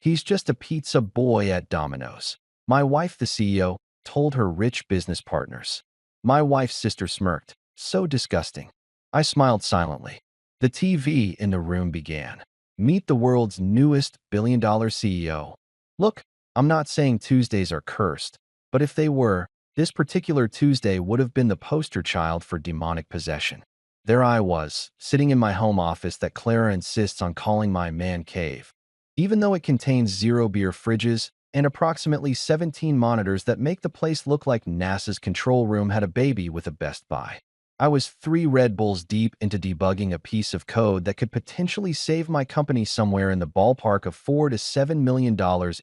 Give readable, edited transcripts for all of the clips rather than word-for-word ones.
He's just a pizza boy at Domino's. My wife, the CEO, told her rich business partners. My wife's sister smirked. So disgusting. I smiled silently. The TV in the room began. Meet the world's newest billion-dollar CEO. Look, I'm not saying Tuesdays are cursed, but if they were, this particular Tuesday would have been the poster child for demonic possession. There I was, sitting in my home office that Clara insists on calling my man cave. Even though it contains 0 beer fridges and approximately 17 monitors that make the place look like NASA's control room had a baby with a Best Buy. I was 3 Red Bulls deep into debugging a piece of code that could potentially save my company somewhere in the ballpark of $4 to $7 million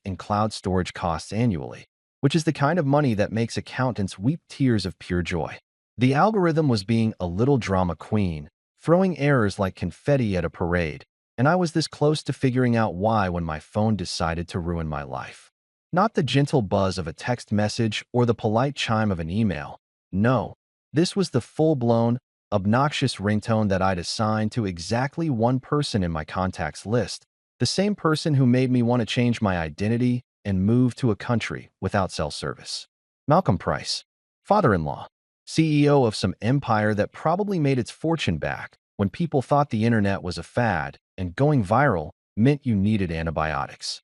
in cloud storage costs annually, which is the kind of money that makes accountants weep tears of pure joy. The algorithm was being a little drama queen, throwing errors like confetti at a parade, and I was this close to figuring out why when my phone decided to ruin my life. Not the gentle buzz of a text message or the polite chime of an email. No, this was the full-blown, obnoxious ringtone that I'd assigned to exactly one person in my contacts list, the same person who made me want to change my identity and move to a country without cell service. Malcolm Price, father-in-law, CEO of some empire that probably made its fortune back when people thought the internet was a fad and going viral meant you needed antibiotics.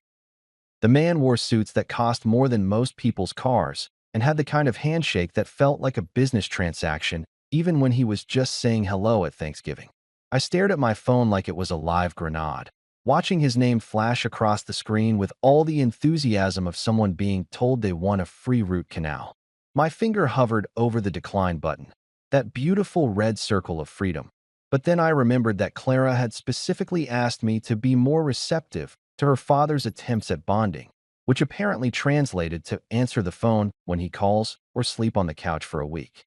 The man wore suits that cost more than most people's cars and had the kind of handshake that felt like a business transaction even when he was just saying hello at Thanksgiving. I stared at my phone like it was a live grenade, watching his name flash across the screen with all the enthusiasm of someone being told they won a free root canal. My finger hovered over the decline button, that beautiful red circle of freedom. But then I remembered that Clara had specifically asked me to be more receptive to her father's attempts at bonding, which apparently translated to answer the phone when he calls or sleep on the couch for a week.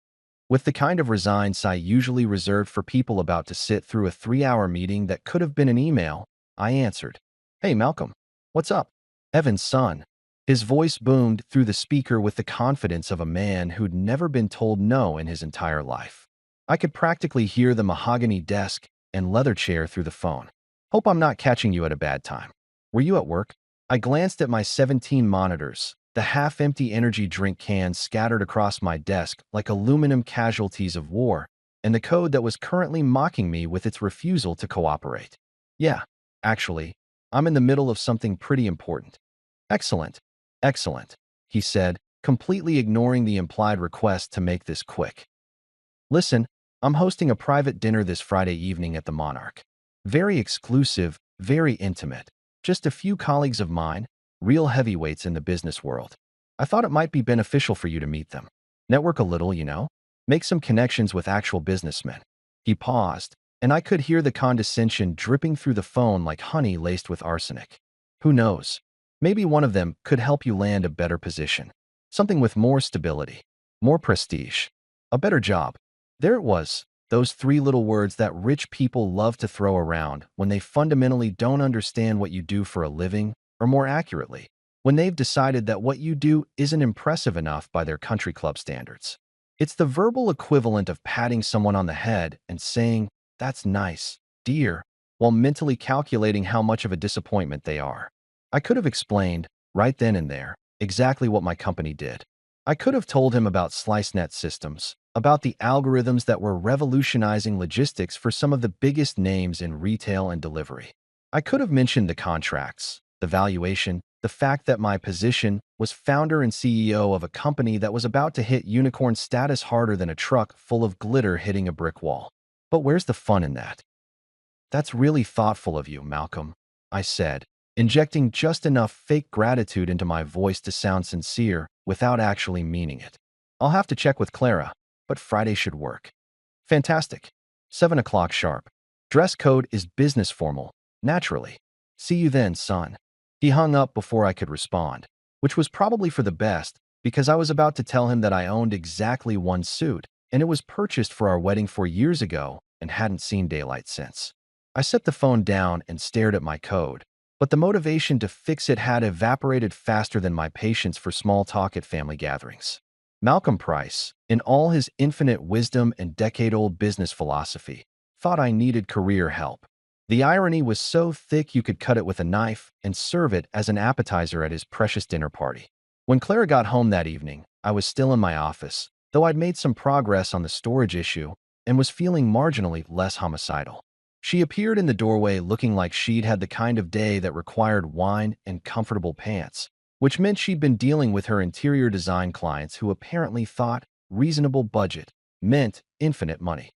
With the kind of resigned sigh usually reserved for people about to sit through a 3-hour meeting that could have been an email, I answered, "Hey, Malcolm, what's up?" Evan's son. His voice boomed through the speaker with the confidence of a man who'd never been told no in his entire life. I could practically hear the mahogany desk and leather chair through the phone. "Hope I'm not catching you at a bad time. Were you at work?" I glanced at my 17 monitors, the half-empty energy drink cans scattered across my desk like aluminum casualties of war, and the code that was currently mocking me with its refusal to cooperate. "Yeah, actually, I'm in the middle of something pretty important." "Excellent, excellent," he said, completely ignoring the implied request to make this quick. "Listen, I'm hosting a private dinner this Friday evening at the Monarch. Very exclusive, very intimate. Just a few colleagues of mine, real heavyweights in the business world. I thought it might be beneficial for you to meet them. Network a little, you know? Make some connections with actual businessmen." He paused, and I could hear the condescension dripping through the phone like honey laced with arsenic. "Who knows? Maybe one of them could help you land a better position. Something with more stability, more prestige, a better job." There it was, those 3 little words that rich people love to throw around when they fundamentally don't understand what you do for a living, or more accurately, when they've decided that what you do isn't impressive enough by their country club standards. It's the verbal equivalent of patting someone on the head and saying, "That's nice, dear," while mentally calculating how much of a disappointment they are. I could have explained, right then and there, exactly what my company did. I could have told him about SliceNet systems, about the algorithms that were revolutionizing logistics for some of the biggest names in retail and delivery. I could have mentioned the contracts, the valuation, the fact that my position was founder and CEO of a company that was about to hit unicorn status harder than a truck full of glitter hitting a brick wall. But where's the fun in that? "That's really thoughtful of you, Malcolm," I said, injecting just enough fake gratitude into my voice to sound sincere without actually meaning it. "I'll have to check with Clara, but Friday should work." "Fantastic. 7 o'clock sharp. Dress code is business formal, naturally. See you then, son." He hung up before I could respond, which was probably for the best because I was about to tell him that I owned exactly one suit, and it was purchased for our wedding 4 years ago and hadn't seen daylight since. I set the phone down and stared at my code, but the motivation to fix it had evaporated faster than my patience for small talk at family gatherings. Malcolm Price, in all his infinite wisdom and decade-old business philosophy, thought I needed career help. The irony was so thick you could cut it with a knife and serve it as an appetizer at his precious dinner party. When Clara got home that evening, I was still in my office, though I'd made some progress on the storage issue and was feeling marginally less homicidal. She appeared in the doorway looking like she'd had the kind of day that required wine and comfortable pants, which meant she'd been dealing with her interior design clients who apparently thought reasonable budget meant infinite money.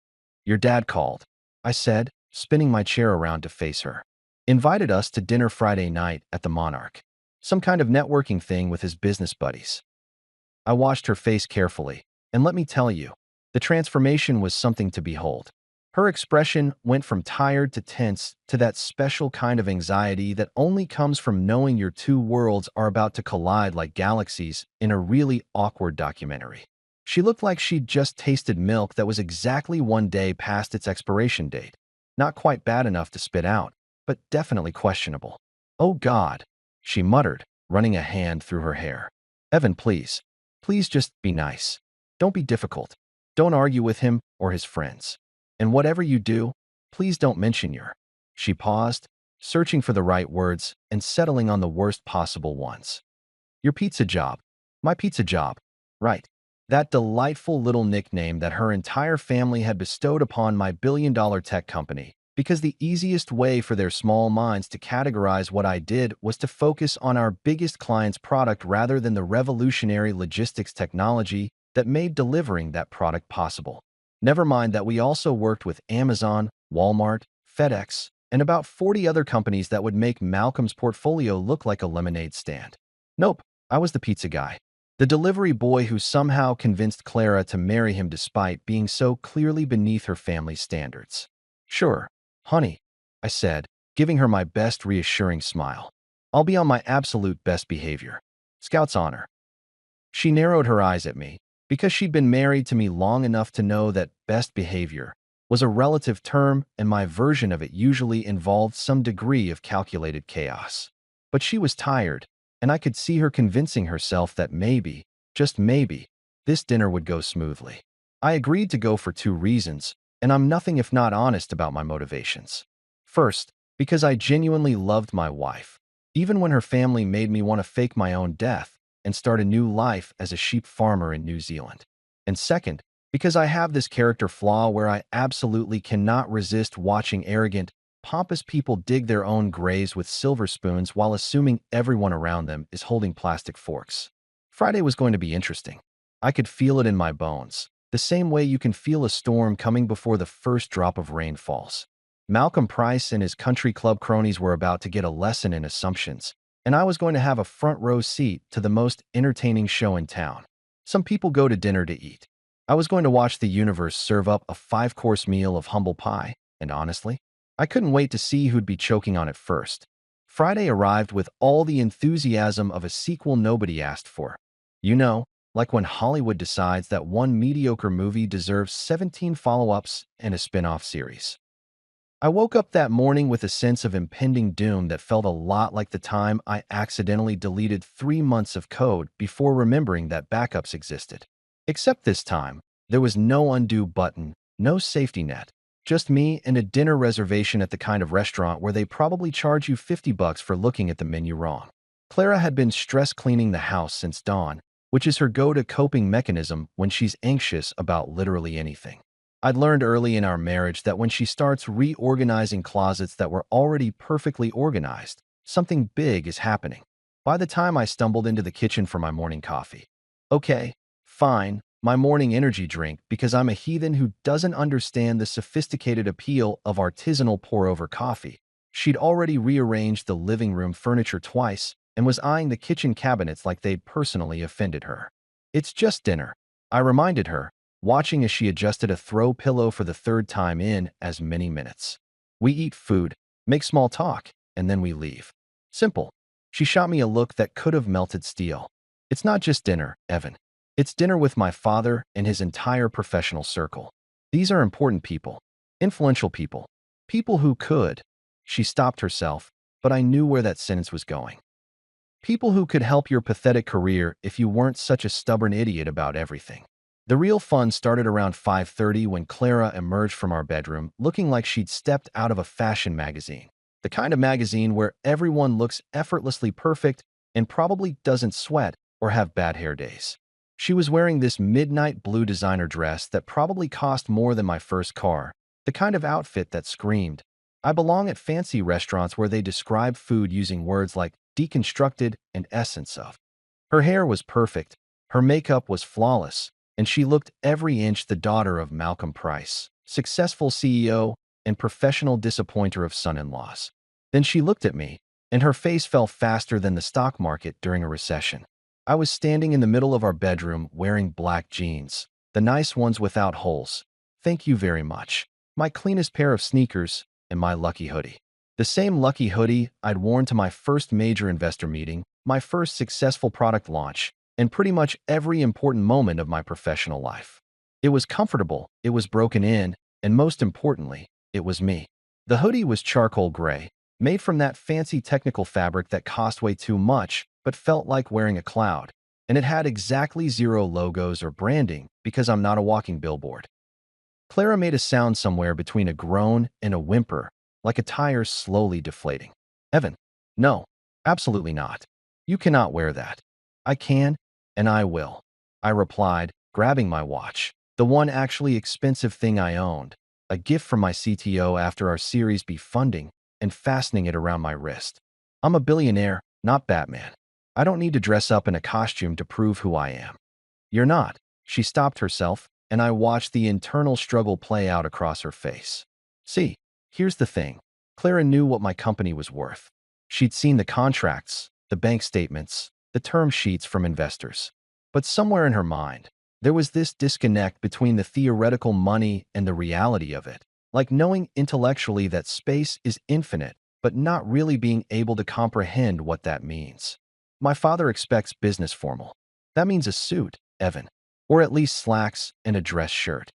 Your dad called, I said, spinning my chair around to face her. Invited us to dinner Friday night at the Monarch. Some kind of networking thing with his business buddies. I watched her face carefully, and let me tell you, the transformation was something to behold. Her expression went from tired to tense to that special kind of anxiety that only comes from knowing your two worlds are about to collide like galaxies in a really awkward documentary. She looked like she'd just tasted milk that was exactly 1 day past its expiration date. Not quite bad enough to spit out, but definitely questionable. Oh God, she muttered, running a hand through her hair. Evan, please. Please just be nice. Don't be difficult. Don't argue with him or his friends. And whatever you do, please don't mention your. She paused, searching for the right words and settling on the worst possible ones. Your pizza job. My pizza job. Right. That delightful little nickname that her entire family had bestowed upon my billion-dollar tech company, because the easiest way for their small minds to categorize what I did was to focus on our biggest client's product rather than the revolutionary logistics technology that made delivering that product possible. Never mind that we also worked with Amazon, Walmart, FedEx, and about 40 other companies that would make Malcolm's portfolio look like a lemonade stand. Nope, I was the pizza guy. The delivery boy who somehow convinced Clara to marry him despite being so clearly beneath her family's standards. Sure, honey, I said, giving her my best reassuring smile. I'll be on my absolute best behavior. Scout's honor. She narrowed her eyes at me, because she'd been married to me long enough to know that best behavior was a relative term and my version of it usually involved some degree of calculated chaos. But she was tired, and I could see her convincing herself that maybe, just maybe, this dinner would go smoothly. I agreed to go for 2 reasons, and I'm nothing if not honest about my motivations. First, because I genuinely loved my wife, even when her family made me want to fake my own death and start a new life as a sheep farmer in New Zealand. And second, because I have this character flaw where I absolutely cannot resist watching arrogant, pompous people dig their own graves with silver spoons while assuming everyone around them is holding plastic forks. Friday was going to be interesting. I could feel it in my bones, the same way you can feel a storm coming before the first drop of rain falls. Malcolm Price and his country club cronies were about to get a lesson in assumptions, and I was going to have a front row seat to the most entertaining show in town. Some people go to dinner to eat. I was going to watch the universe serve up a 5-course meal of humble pie, and honestly, I couldn't wait to see who'd be choking on it first. Friday arrived with all the enthusiasm of a sequel nobody asked for. You know, like when Hollywood decides that one mediocre movie deserves 17 follow-ups and a spin-off series. I woke up that morning with a sense of impending doom that felt a lot like the time I accidentally deleted 3 months of code before remembering that backups existed. Except this time, there was no undo button, no safety net, just me and a dinner reservation at the kind of restaurant where they probably charge you $50 for looking at the menu wrong. Clara had been stress cleaning the house since dawn, which is her go-to coping mechanism when she's anxious about literally anything. I'd learned early in our marriage that when she starts reorganizing closets that were already perfectly organized, something big is happening. By the time I stumbled into the kitchen for my morning coffee. Okay, fine, my morning energy drink because I'm a heathen who doesn't understand the sophisticated appeal of artisanal pour-over coffee. She'd already rearranged the living room furniture twice and was eyeing the kitchen cabinets like they'd personally offended her. It's just dinner, I reminded her, watching as she adjusted a throw pillow for the 3rd time in as many minutes. We eat food, make small talk, and then we leave. Simple. She shot me a look that could have melted steel. It's not just dinner, Evan. It's dinner with my father and his entire professional circle. These are important people, influential people, people who could. She stopped herself, but I knew where that sentence was going. People who could help your pathetic career if you weren't such a stubborn idiot about everything. The real fun started around 5:30 when Clara emerged from our bedroom looking like she'd stepped out of a fashion magazine. The kind of magazine where everyone looks effortlessly perfect and probably doesn't sweat or have bad hair days. She was wearing this midnight blue designer dress that probably cost more than my first car, the kind of outfit that screamed, I belong at fancy restaurants where they describe food using words like deconstructed and essence of. Her hair was perfect, her makeup was flawless, and she looked every inch the daughter of Malcolm Price, successful CEO and professional disappointer of son-in-laws. Then she looked at me, and her face fell faster than the stock market during a recession. I was standing in the middle of our bedroom wearing black jeans, the nice ones without holes. Thank you very much. My cleanest pair of sneakers and my lucky hoodie. The same lucky hoodie I'd worn to my first major investor meeting, my first successful product launch, and pretty much every important moment of my professional life. It was comfortable, it was broken in, and most importantly, it was me. The hoodie was charcoal gray, made from that fancy technical fabric that cost way too much but felt like wearing a cloud, and it had exactly zero logos or branding because I'm not a walking billboard. Clara made a sound somewhere between a groan and a whimper, like a tire slowly deflating. Evan, no, absolutely not. You cannot wear that. I can, and I will, I replied, grabbing my watch, the one actually expensive thing I owned, a gift from my CTO after our Series B funding, and fastening it around my wrist. I'm a billionaire, not Batman. I don't need to dress up in a costume to prove who I am. You're not. She stopped herself, and I watched the internal struggle play out across her face. See, here's the thing. Clara knew what my company was worth. She'd seen the contracts, the bank statements, the term sheets from investors. But somewhere in her mind, there was this disconnect between the theoretical money and the reality of it, like knowing intellectually that space is infinite, but not really being able to comprehend what that means. My father expects business formal. That means a suit, Evan, or at least slacks and a dress shirt.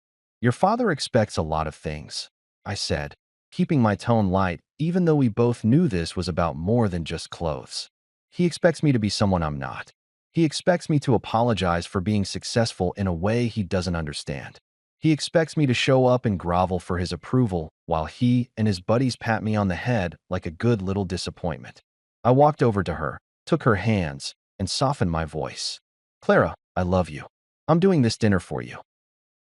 Your father expects a lot of things, I said, keeping my tone light even though we both knew this was about more than just clothes. He expects me to be someone I'm not. He expects me to apologize for being successful in a way he doesn't understand. He expects me to show up and grovel for his approval while he and his buddies pat me on the head like a good little disappointment. I walked over to her, took her hands, and softened my voice. Clara, I love you. I'm doing this dinner for you.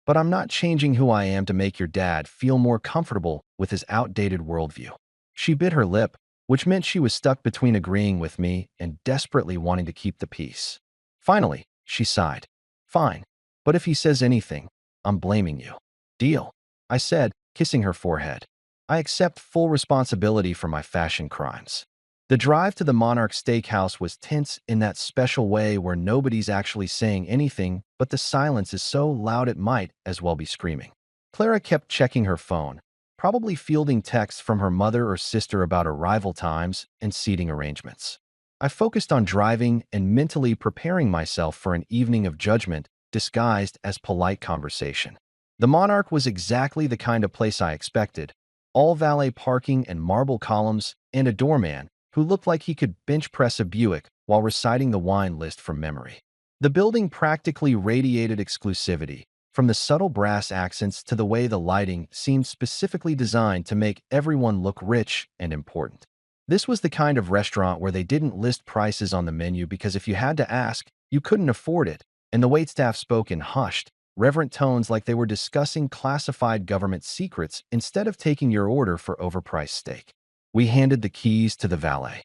But I'm not changing who I am to make your dad feel more comfortable with his outdated worldview. She bit her lip, which meant she was stuck between agreeing with me and desperately wanting to keep the peace. Finally, she sighed. Fine, but if he says anything, I'm blaming you. Deal, I said, kissing her forehead. I accept full responsibility for my fashion crimes. The drive to the Monarch Steakhouse was tense in that special way where nobody's actually saying anything, but the silence is so loud it might as well be screaming. Clara kept checking her phone, probably fielding texts from her mother or sister about arrival times and seating arrangements. I focused on driving and mentally preparing myself for an evening of judgment disguised as polite conversation. The Monarch was exactly the kind of place I expected, all valet parking and marble columns and a doorman who looked like he could bench press a Buick while reciting the wine list from memory. The building practically radiated exclusivity, from the subtle brass accents to the way the lighting seemed specifically designed to make everyone look rich and important. This was the kind of restaurant where they didn't list prices on the menu because if you had to ask, you couldn't afford it, and the waitstaff spoke in hushed, reverent tones like they were discussing classified government secrets instead of taking your order for overpriced steak. We handed the keys to the valet,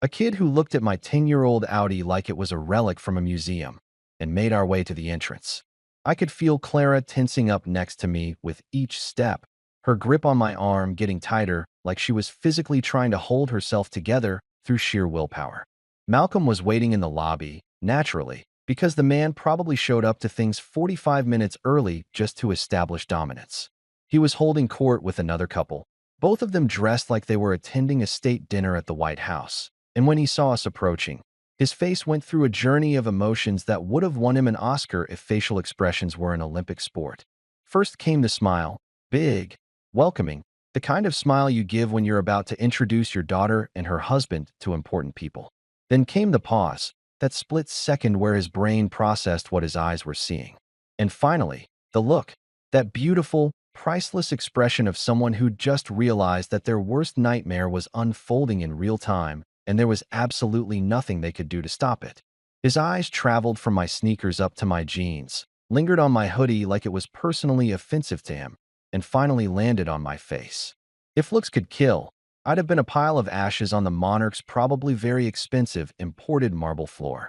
a kid who looked at my 10-year-old Audi like it was a relic from a museum, and made our way to the entrance. I could feel Clara tensing up next to me with each step, her grip on my arm getting tighter like she was physically trying to hold herself together through sheer willpower. Malcolm was waiting in the lobby, naturally, because the man probably showed up to things 45 minutes early just to establish dominance. He was holding court with another couple, both of them dressed like they were attending a state dinner at the White House, and when he saw us approaching, his face went through a journey of emotions that would have won him an Oscar if facial expressions were an Olympic sport. First came the smile, big, welcoming, the kind of smile you give when you're about to introduce your daughter and her husband to important people. Then came the pause, that split second where his brain processed what his eyes were seeing. And finally, the look, that beautiful, priceless expression of someone who just realized that their worst nightmare was unfolding in real time, and there was absolutely nothing they could do to stop it. His eyes traveled from my sneakers up to my jeans, lingered on my hoodie like it was personally offensive to him, and finally landed on my face. If looks could kill, I'd have been a pile of ashes on the monarch's probably very expensive imported marble floor.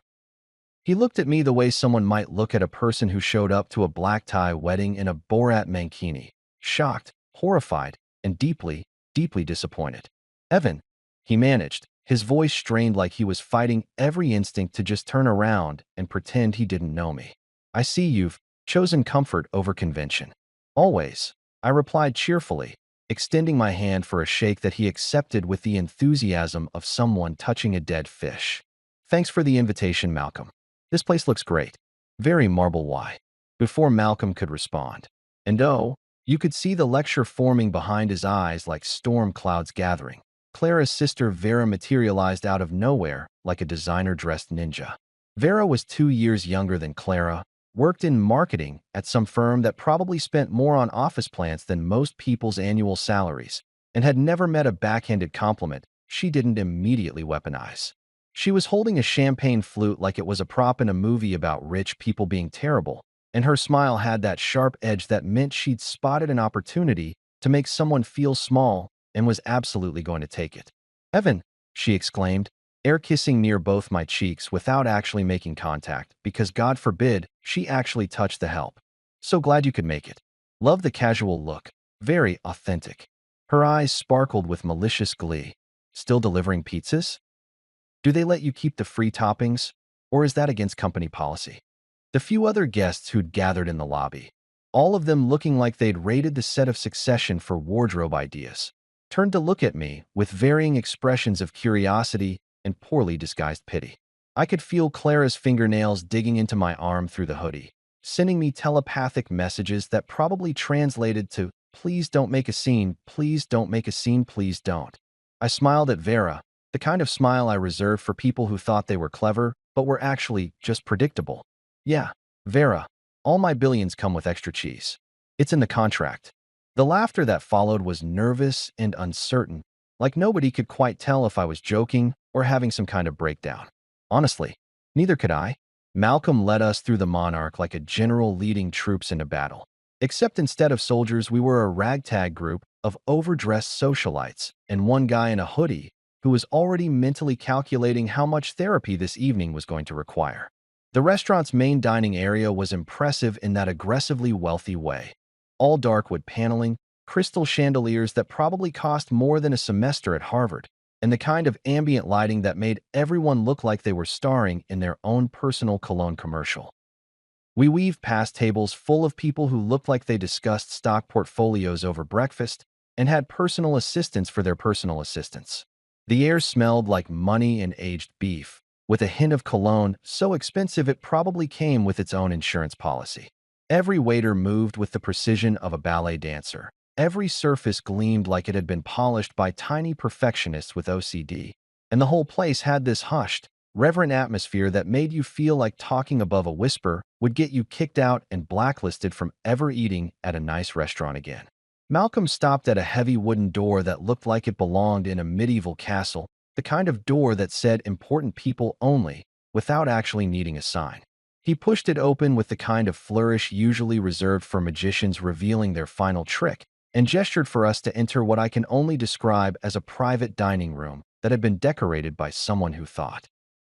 He looked at me the way someone might look at a person who showed up to a black tie wedding in a Borat mankini, shocked, horrified, and deeply, deeply disappointed. Evan, he managed, his voice strained like he was fighting every instinct to just turn around and pretend he didn't know me. I see you've chosen comfort over convention. Always, I replied cheerfully, extending my hand for a shake that he accepted with the enthusiasm of someone touching a dead fish. Thanks for the invitation, Malcolm. This place looks great. Very Marble Y. Before Malcolm could respond. And oh, you could see the lecture forming behind his eyes like storm clouds gathering. Clara's sister Vera materialized out of nowhere like a designer-dressed ninja. Vera was 2 years younger than Clara, worked in marketing at some firm that probably spent more on office plants than most people's annual salaries, and had never met a backhanded compliment she didn't immediately weaponize. She was holding a champagne flute like it was a prop in a movie about rich people being terrible, and her smile had that sharp edge that meant she'd spotted an opportunity to make someone feel small and was absolutely going to take it. Evan, she exclaimed, air kissing near both my cheeks without actually making contact, because God forbid she actually touched the help. So glad you could make it. Love the casual look. Very authentic. Her eyes sparkled with malicious glee. Still delivering pizzas? Do they let you keep the free toppings, or is that against company policy? The few other guests who'd gathered in the lobby, all of them looking like they'd raided the set of Succession for wardrobe ideas, turned to look at me with varying expressions of curiosity and poorly disguised pity. I could feel Clara's fingernails digging into my arm through the hoodie, sending me telepathic messages that probably translated to, "Please don't make a scene, please don't make a scene, please don't." I smiled at Vera, the kind of smile I reserved for people who thought they were clever, but were actually just predictable. Yeah, Vera, all my billions come with extra cheese. It's in the contract. The laughter that followed was nervous and uncertain, like nobody could quite tell if I was joking or having some kind of breakdown. Honestly, neither could I. Malcolm led us through the monarch like a general leading troops into battle. Except instead of soldiers, we were a ragtag group of overdressed socialites and one guy in a hoodie who was already mentally calculating how much therapy this evening was going to require. The restaurant's main dining area was impressive in that aggressively wealthy way. All dark wood paneling, crystal chandeliers that probably cost more than a semester at Harvard, and the kind of ambient lighting that made everyone look like they were starring in their own personal cologne commercial. We weaved past tables full of people who looked like they discussed stock portfolios over breakfast and had personal assistants for their personal assistants. The air smelled like money and aged beef, with a hint of cologne so expensive it probably came with its own insurance policy. Every waiter moved with the precision of a ballet dancer. Every surface gleamed like it had been polished by tiny perfectionists with OCD, and the whole place had this hushed, reverent atmosphere that made you feel like talking above a whisper would get you kicked out and blacklisted from ever eating at a nice restaurant again. Malcolm stopped at a heavy wooden door that looked like it belonged in a medieval castle, the kind of door that said important people only, without actually needing a sign. He pushed it open with the kind of flourish usually reserved for magicians revealing their final trick, and gestured for us to enter what I can only describe as a private dining room that had been decorated by someone who thought.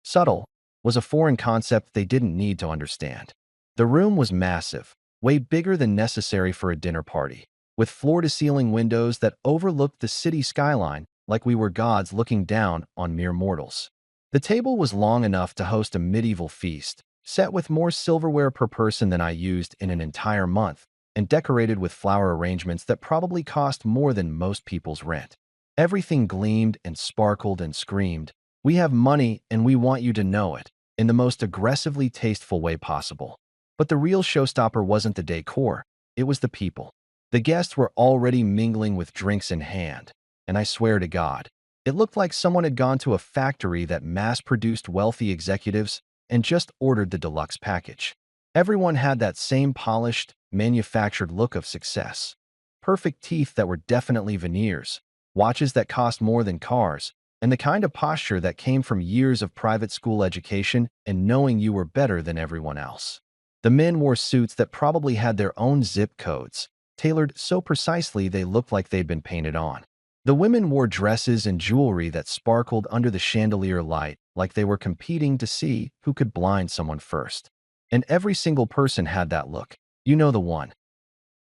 Subtle was a foreign concept they didn't need to understand. The room was massive, way bigger than necessary for a dinner party, with floor-to-ceiling windows that overlooked the city skyline like we were gods looking down on mere mortals. The table was long enough to host a medieval feast, set with more silverware per person than I used in an entire month, and decorated with flower arrangements that probably cost more than most people's rent. Everything gleamed and sparkled and screamed, "We have money and we want you to know it," in the most aggressively tasteful way possible. But the real showstopper wasn't the decor, it was the people. The guests were already mingling with drinks in hand, and I swear to God, it looked like someone had gone to a factory that mass-produced wealthy executives and just ordered the deluxe package. Everyone had that same polished, manufactured look of success. Perfect teeth that were definitely veneers, watches that cost more than cars, and the kind of posture that came from years of private school education and knowing you were better than everyone else. The men wore suits that probably had their own zip codes, tailored so precisely they looked like they'd been painted on. The women wore dresses and jewelry that sparkled under the chandelier light like they were competing to see who could blind someone first. And every single person had that look. You know the one.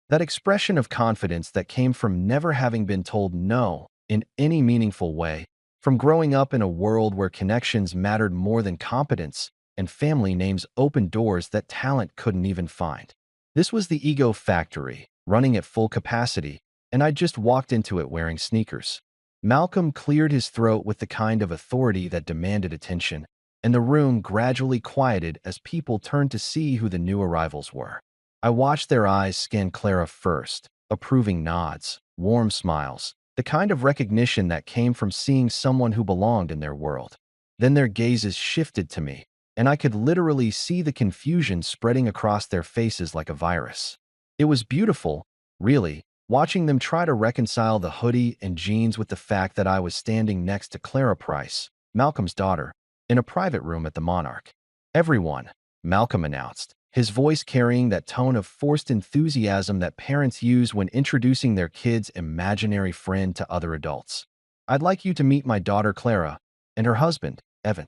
That expression of confidence that came from never having been told no in any meaningful way, from growing up in a world where connections mattered more than competence and family names opened doors that talent couldn't even find. This was the ego factory, running at full capacity, and I just walked into it wearing sneakers. Malcolm cleared his throat with the kind of authority that demanded attention, and the room gradually quieted as people turned to see who the new arrivals were. I watched their eyes scan Clara first, approving nods, warm smiles, the kind of recognition that came from seeing someone who belonged in their world. Then their gazes shifted to me, and I could literally see the confusion spreading across their faces like a virus. It was beautiful, really, watching them try to reconcile the hoodie and jeans with the fact that I was standing next to Clara Price, Malcolm's daughter, in a private room at the Monarch. "Everyone," Malcolm announced, his voice carrying that tone of forced enthusiasm that parents use when introducing their kid's imaginary friend to other adults. "I'd like you to meet my daughter Clara and her husband, Evan."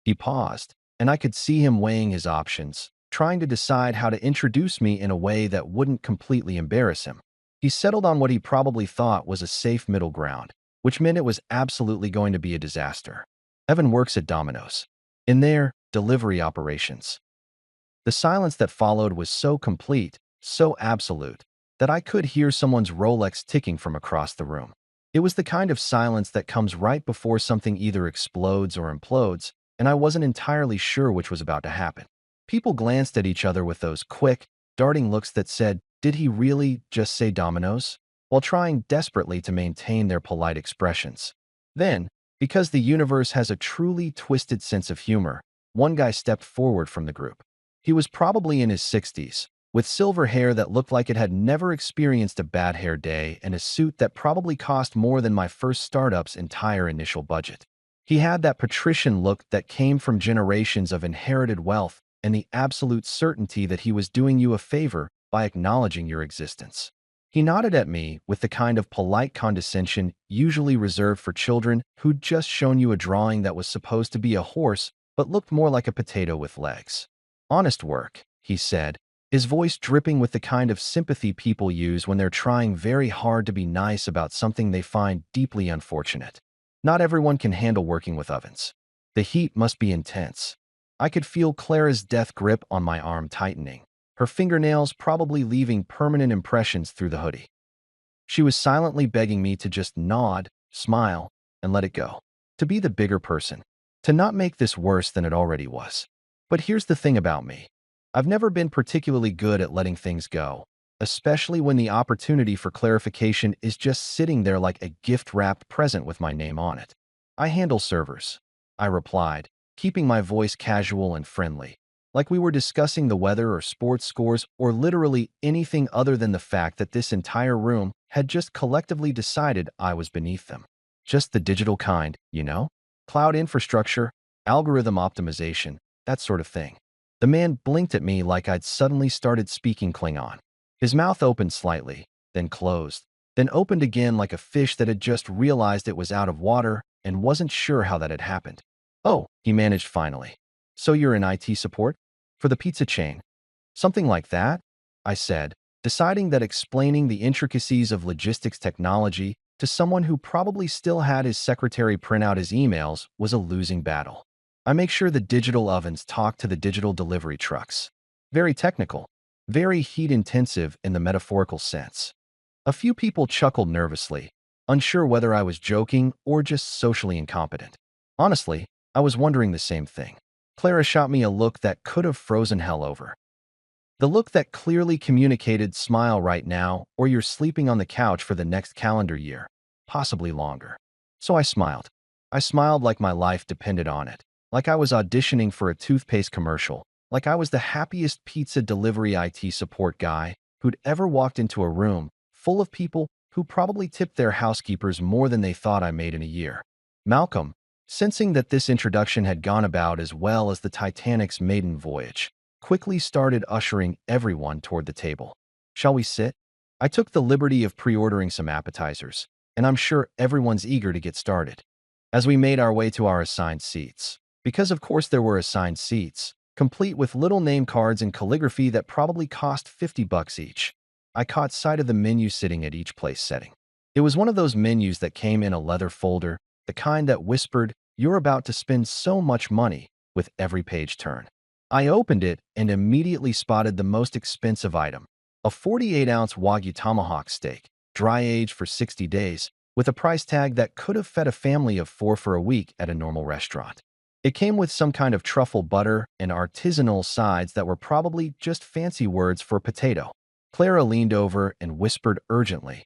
He paused, and I could see him weighing his options, trying to decide how to introduce me in a way that wouldn't completely embarrass him. He settled on what he probably thought was a safe middle ground, which meant it was absolutely going to be a disaster. "Evan works at Domino's, in their delivery operations." The silence that followed was so complete, so absolute, that I could hear someone's Rolex ticking from across the room. It was the kind of silence that comes right before something either explodes or implodes, and I wasn't entirely sure which was about to happen. People glanced at each other with those quick, darting looks that said, "Did he really just say Domino's?" while trying desperately to maintain their polite expressions. Then, because the universe has a truly twisted sense of humor, one guy stepped forward from the group. He was probably in his 60s, with silver hair that looked like it had never experienced a bad hair day and a suit that probably cost more than my first startup's entire initial budget. He had that patrician look that came from generations of inherited wealth and the absolute certainty that he was doing you a favor by acknowledging your existence. He nodded at me with the kind of polite condescension usually reserved for children who'd just shown you a drawing that was supposed to be a horse but looked more like a potato with legs. "Honest work," he said, his voice dripping with the kind of sympathy people use when they're trying very hard to be nice about something they find deeply unfortunate. "Not everyone can handle working with ovens. The heat must be intense." I could feel Clara's death grip on my arm tightening, her fingernails probably leaving permanent impressions through the hoodie. She was silently begging me to just nod, smile, and let it go. To be the bigger person. To not make this worse than it already was. But here's the thing about me. I've never been particularly good at letting things go, especially when the opportunity for clarification is just sitting there like a gift-wrapped present with my name on it. "I handle servers," I replied, keeping my voice casual and friendly, like we were discussing the weather or sports scores or literally anything other than the fact that this entire room had just collectively decided I was beneath them. Just the digital kind, you know? Cloud infrastructure, algorithm optimization, that sort of thing. The man blinked at me like I'd suddenly started speaking Klingon. His mouth opened slightly, then closed, then opened again like a fish that had just realized it was out of water and wasn't sure how that had happened. "Oh," he managed finally. "So you're in IT support? For the pizza chain?" "Something like that," I said, deciding that explaining the intricacies of logistics technology to someone who probably still had his secretary print out his emails was a losing battle. "I make sure the digital ovens talk to the digital delivery trucks." Very technical, very heat-intensive in the metaphorical sense. A few people chuckled nervously, unsure whether I was joking or just socially incompetent. Honestly, I was wondering the same thing. Clara shot me a look that could have frozen hell over. The look that clearly communicated smile right now or you're sleeping on the couch for the next calendar year, possibly longer. So I smiled. I smiled like my life depended on it, like I was auditioning for a toothpaste commercial, like I was the happiest pizza delivery IT support guy who'd ever walked into a room full of people who probably tipped their housekeepers more than they thought I made in a year. Malcolm, sensing that this introduction had gone about as well as the Titanic's maiden voyage, quickly started ushering everyone toward the table. Shall we sit? I took the liberty of pre-ordering some appetizers, and I'm sure everyone's eager to get started. As we made our way to our assigned seats, because of course there were assigned seats, complete with little name cards and calligraphy that probably cost $50 each, I caught sight of the menu sitting at each place setting. It was one of those menus that came in a leather folder, the kind that whispered, "You're about to spend so much money," with every page turn. I opened it and immediately spotted the most expensive item, a 48-ounce Wagyu tomahawk steak, dry-aged for 60 days, with a price tag that could have fed a family of 4 for a week at a normal restaurant. It came with some kind of truffle butter and artisanal sides that were probably just fancy words for potato. Clara leaned over and whispered urgently,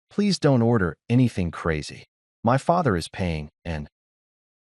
"Please don't order anything crazy. My father is paying, and..."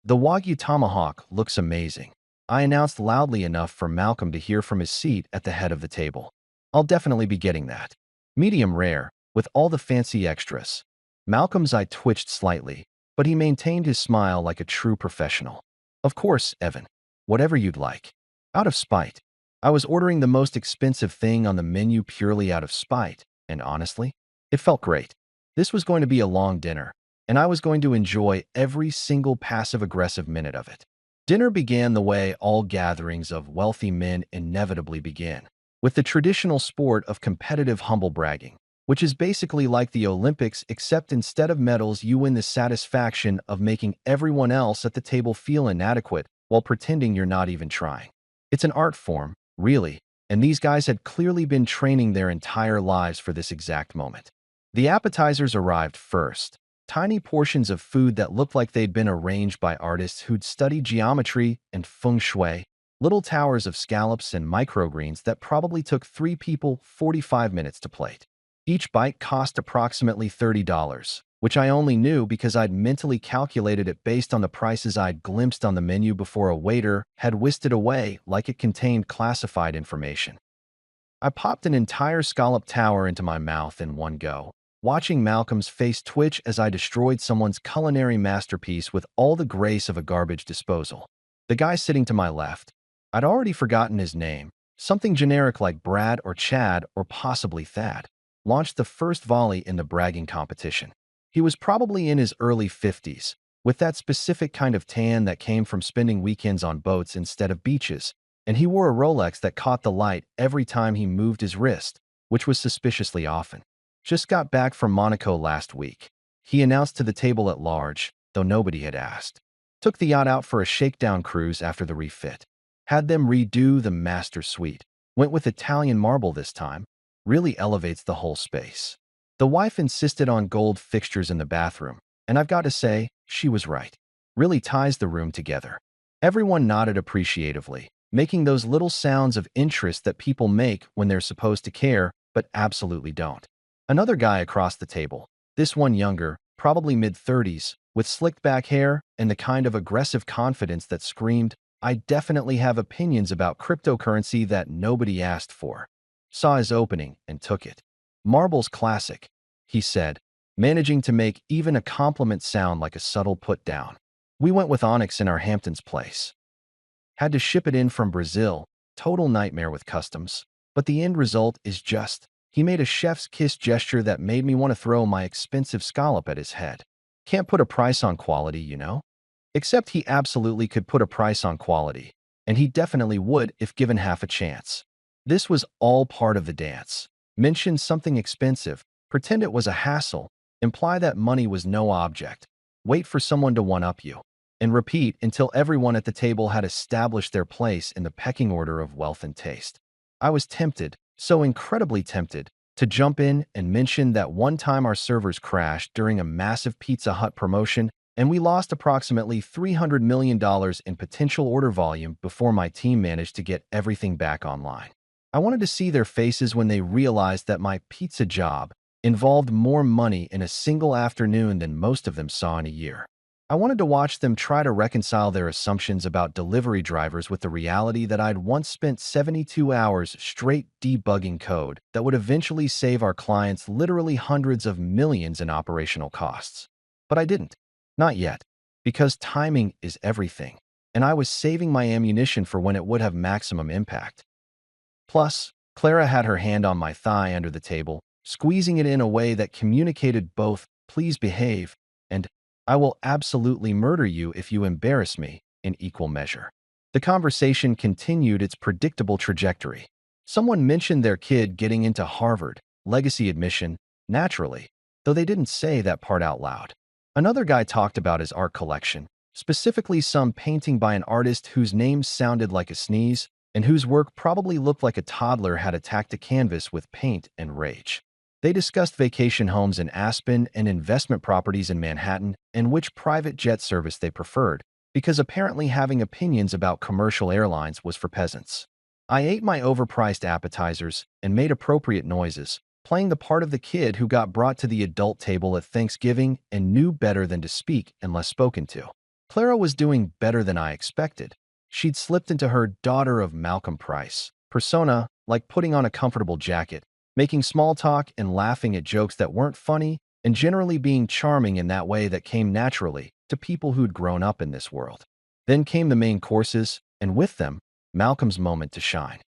"The Wagyu tomahawk looks amazing," I announced loudly enough for Malcolm to hear from his seat at the head of the table. "I'll definitely be getting that. Medium rare, with all the fancy extras." Malcolm's eye twitched slightly, but he maintained his smile like a true professional. "Of course, Evan. Whatever you'd like." Out of spite. I was ordering the most expensive thing on the menu purely out of spite, and honestly, it felt great. This was going to be a long dinner, and I was going to enjoy every single passive-aggressive minute of it. Dinner began the way all gatherings of wealthy men inevitably begin, with the traditional sport of competitive humble bragging, which is basically like the Olympics except instead of medals you win the satisfaction of making everyone else at the table feel inadequate while pretending you're not even trying. It's an art form, really, and these guys had clearly been training their entire lives for this exact moment. The appetizers arrived first, tiny portions of food that looked like they'd been arranged by artists who'd studied geometry and feng shui, little towers of scallops and microgreens that probably took 3 people 45 minutes to plate. Each bite cost approximately $30, which I only knew because I'd mentally calculated it based on the prices I'd glimpsed on the menu before a waiter had whisked it away like it contained classified information. I popped an entire scallop tower into my mouth in one go, watching Malcolm's face twitch as I destroyed someone's culinary masterpiece with all the grace of a garbage disposal. The guy sitting to my left, I'd already forgotten his name, something generic like Brad or Chad or possibly Thad, launched the first volley in the bragging competition. He was probably in his early 50s, with that specific kind of tan that came from spending weekends on boats instead of beaches, and he wore a Rolex that caught the light every time he moved his wrist, which was suspiciously often. "Just got back from Monaco last week," he announced to the table at large, though nobody had asked. "Took the yacht out for a shakedown cruise after the refit. Had them redo the master suite. Went with Italian marble this time. Really elevates the whole space." The wife insisted on gold fixtures in the bathroom, and I've got to say, she was right. Really ties the room together. Everyone nodded appreciatively, making those little sounds of interest that people make when they're supposed to care, but absolutely don't. Another guy across the table, this one younger, probably mid-30s, with slicked back hair and the kind of aggressive confidence that screamed, "I definitely have opinions about cryptocurrency that nobody asked for," saw his opening and took it. "Marble's classic," he said, managing to make even a compliment sound like a subtle put-down. "We went with Onyx in our Hamptons place. Had to ship it in from Brazil, total nightmare with customs. But the end result is just..." He made a chef's kiss gesture that made me want to throw my expensive scallop at his head. Can't put a price on quality, you know? Except he absolutely could put a price on quality, and he definitely would if given half a chance. This was all part of the dance. Mention something expensive, pretend it was a hassle, imply that money was no object, wait for someone to one-up you, and repeat until everyone at the table had established their place in the pecking order of wealth and taste. I was tempted, so incredibly tempted, to jump in and mention that one time our servers crashed during a massive Pizza Hut promotion and we lost approximately $300 million in potential order volume before my team managed to get everything back online. I wanted to see their faces when they realized that my pizza job involved more money in a single afternoon than most of them saw in a year. I wanted to watch them try to reconcile their assumptions about delivery drivers with the reality that I'd once spent 72 hours straight debugging code that would eventually save our clients literally hundreds of millions in operational costs. But I didn't. Not yet. Because timing is everything, and I was saving my ammunition for when it would have maximum impact. Plus, Clara had her hand on my thigh under the table, squeezing it in a way that communicated both, "Please behave," and "I will absolutely murder you if you embarrass me," in equal measure. The conversation continued its predictable trajectory. Someone mentioned their kid getting into Harvard, legacy admission, naturally, though they didn't say that part out loud. Another guy talked about his art collection, specifically some painting by an artist whose name sounded like a sneeze, and whose work probably looked like a toddler had attacked a canvas with paint and rage. They discussed vacation homes in Aspen and investment properties in Manhattan and which private jet service they preferred, because apparently having opinions about commercial airlines was for peasants. I ate my overpriced appetizers and made appropriate noises, playing the part of the kid who got brought to the adult table at Thanksgiving and knew better than to speak unless spoken to. Clara was doing better than I expected. She'd slipped into her daughter of Malcolm Price persona, like putting on a comfortable jacket, making small talk and laughing at jokes that weren't funny, and generally being charming in that way that came naturally to people who'd grown up in this world. Then came the main courses, and with them, Malcolm's moment to shine.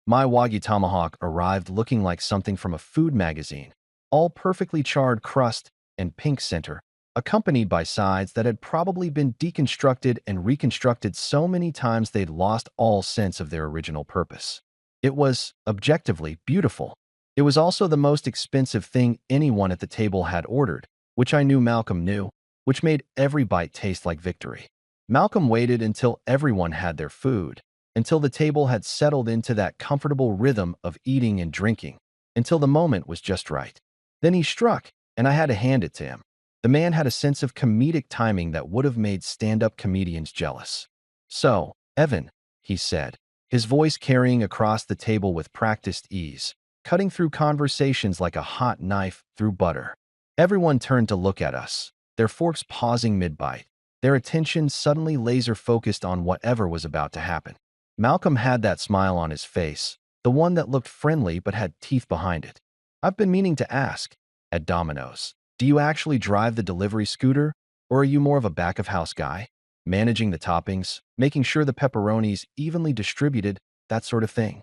My Wagyu tomahawk arrived looking like something from a food magazine, all perfectly charred crust and pink center, accompanied by sides that had probably been deconstructed and reconstructed so many times they'd lost all sense of their original purpose. It was, objectively, beautiful. It was also the most expensive thing anyone at the table had ordered, which I knew Malcolm knew, which made every bite taste like victory. Malcolm waited until everyone had their food, until the table had settled into that comfortable rhythm of eating and drinking, until the moment was just right. Then he struck, and I had to hand it to him. The man had a sense of comedic timing that would have made stand-up comedians jealous. "So, Evan," he said, his voice carrying across the table with practiced ease, cutting through conversations like a hot knife through butter. Everyone turned to look at us, their forks pausing mid-bite, their attention suddenly laser-focused on whatever was about to happen. Malcolm had that smile on his face, the one that looked friendly but had teeth behind it. "I've been meaning to ask, at Domino's, do you actually drive the delivery scooter, or are you more of a back-of-house guy? Managing the toppings, making sure the pepperoni's evenly distributed, that sort of thing?"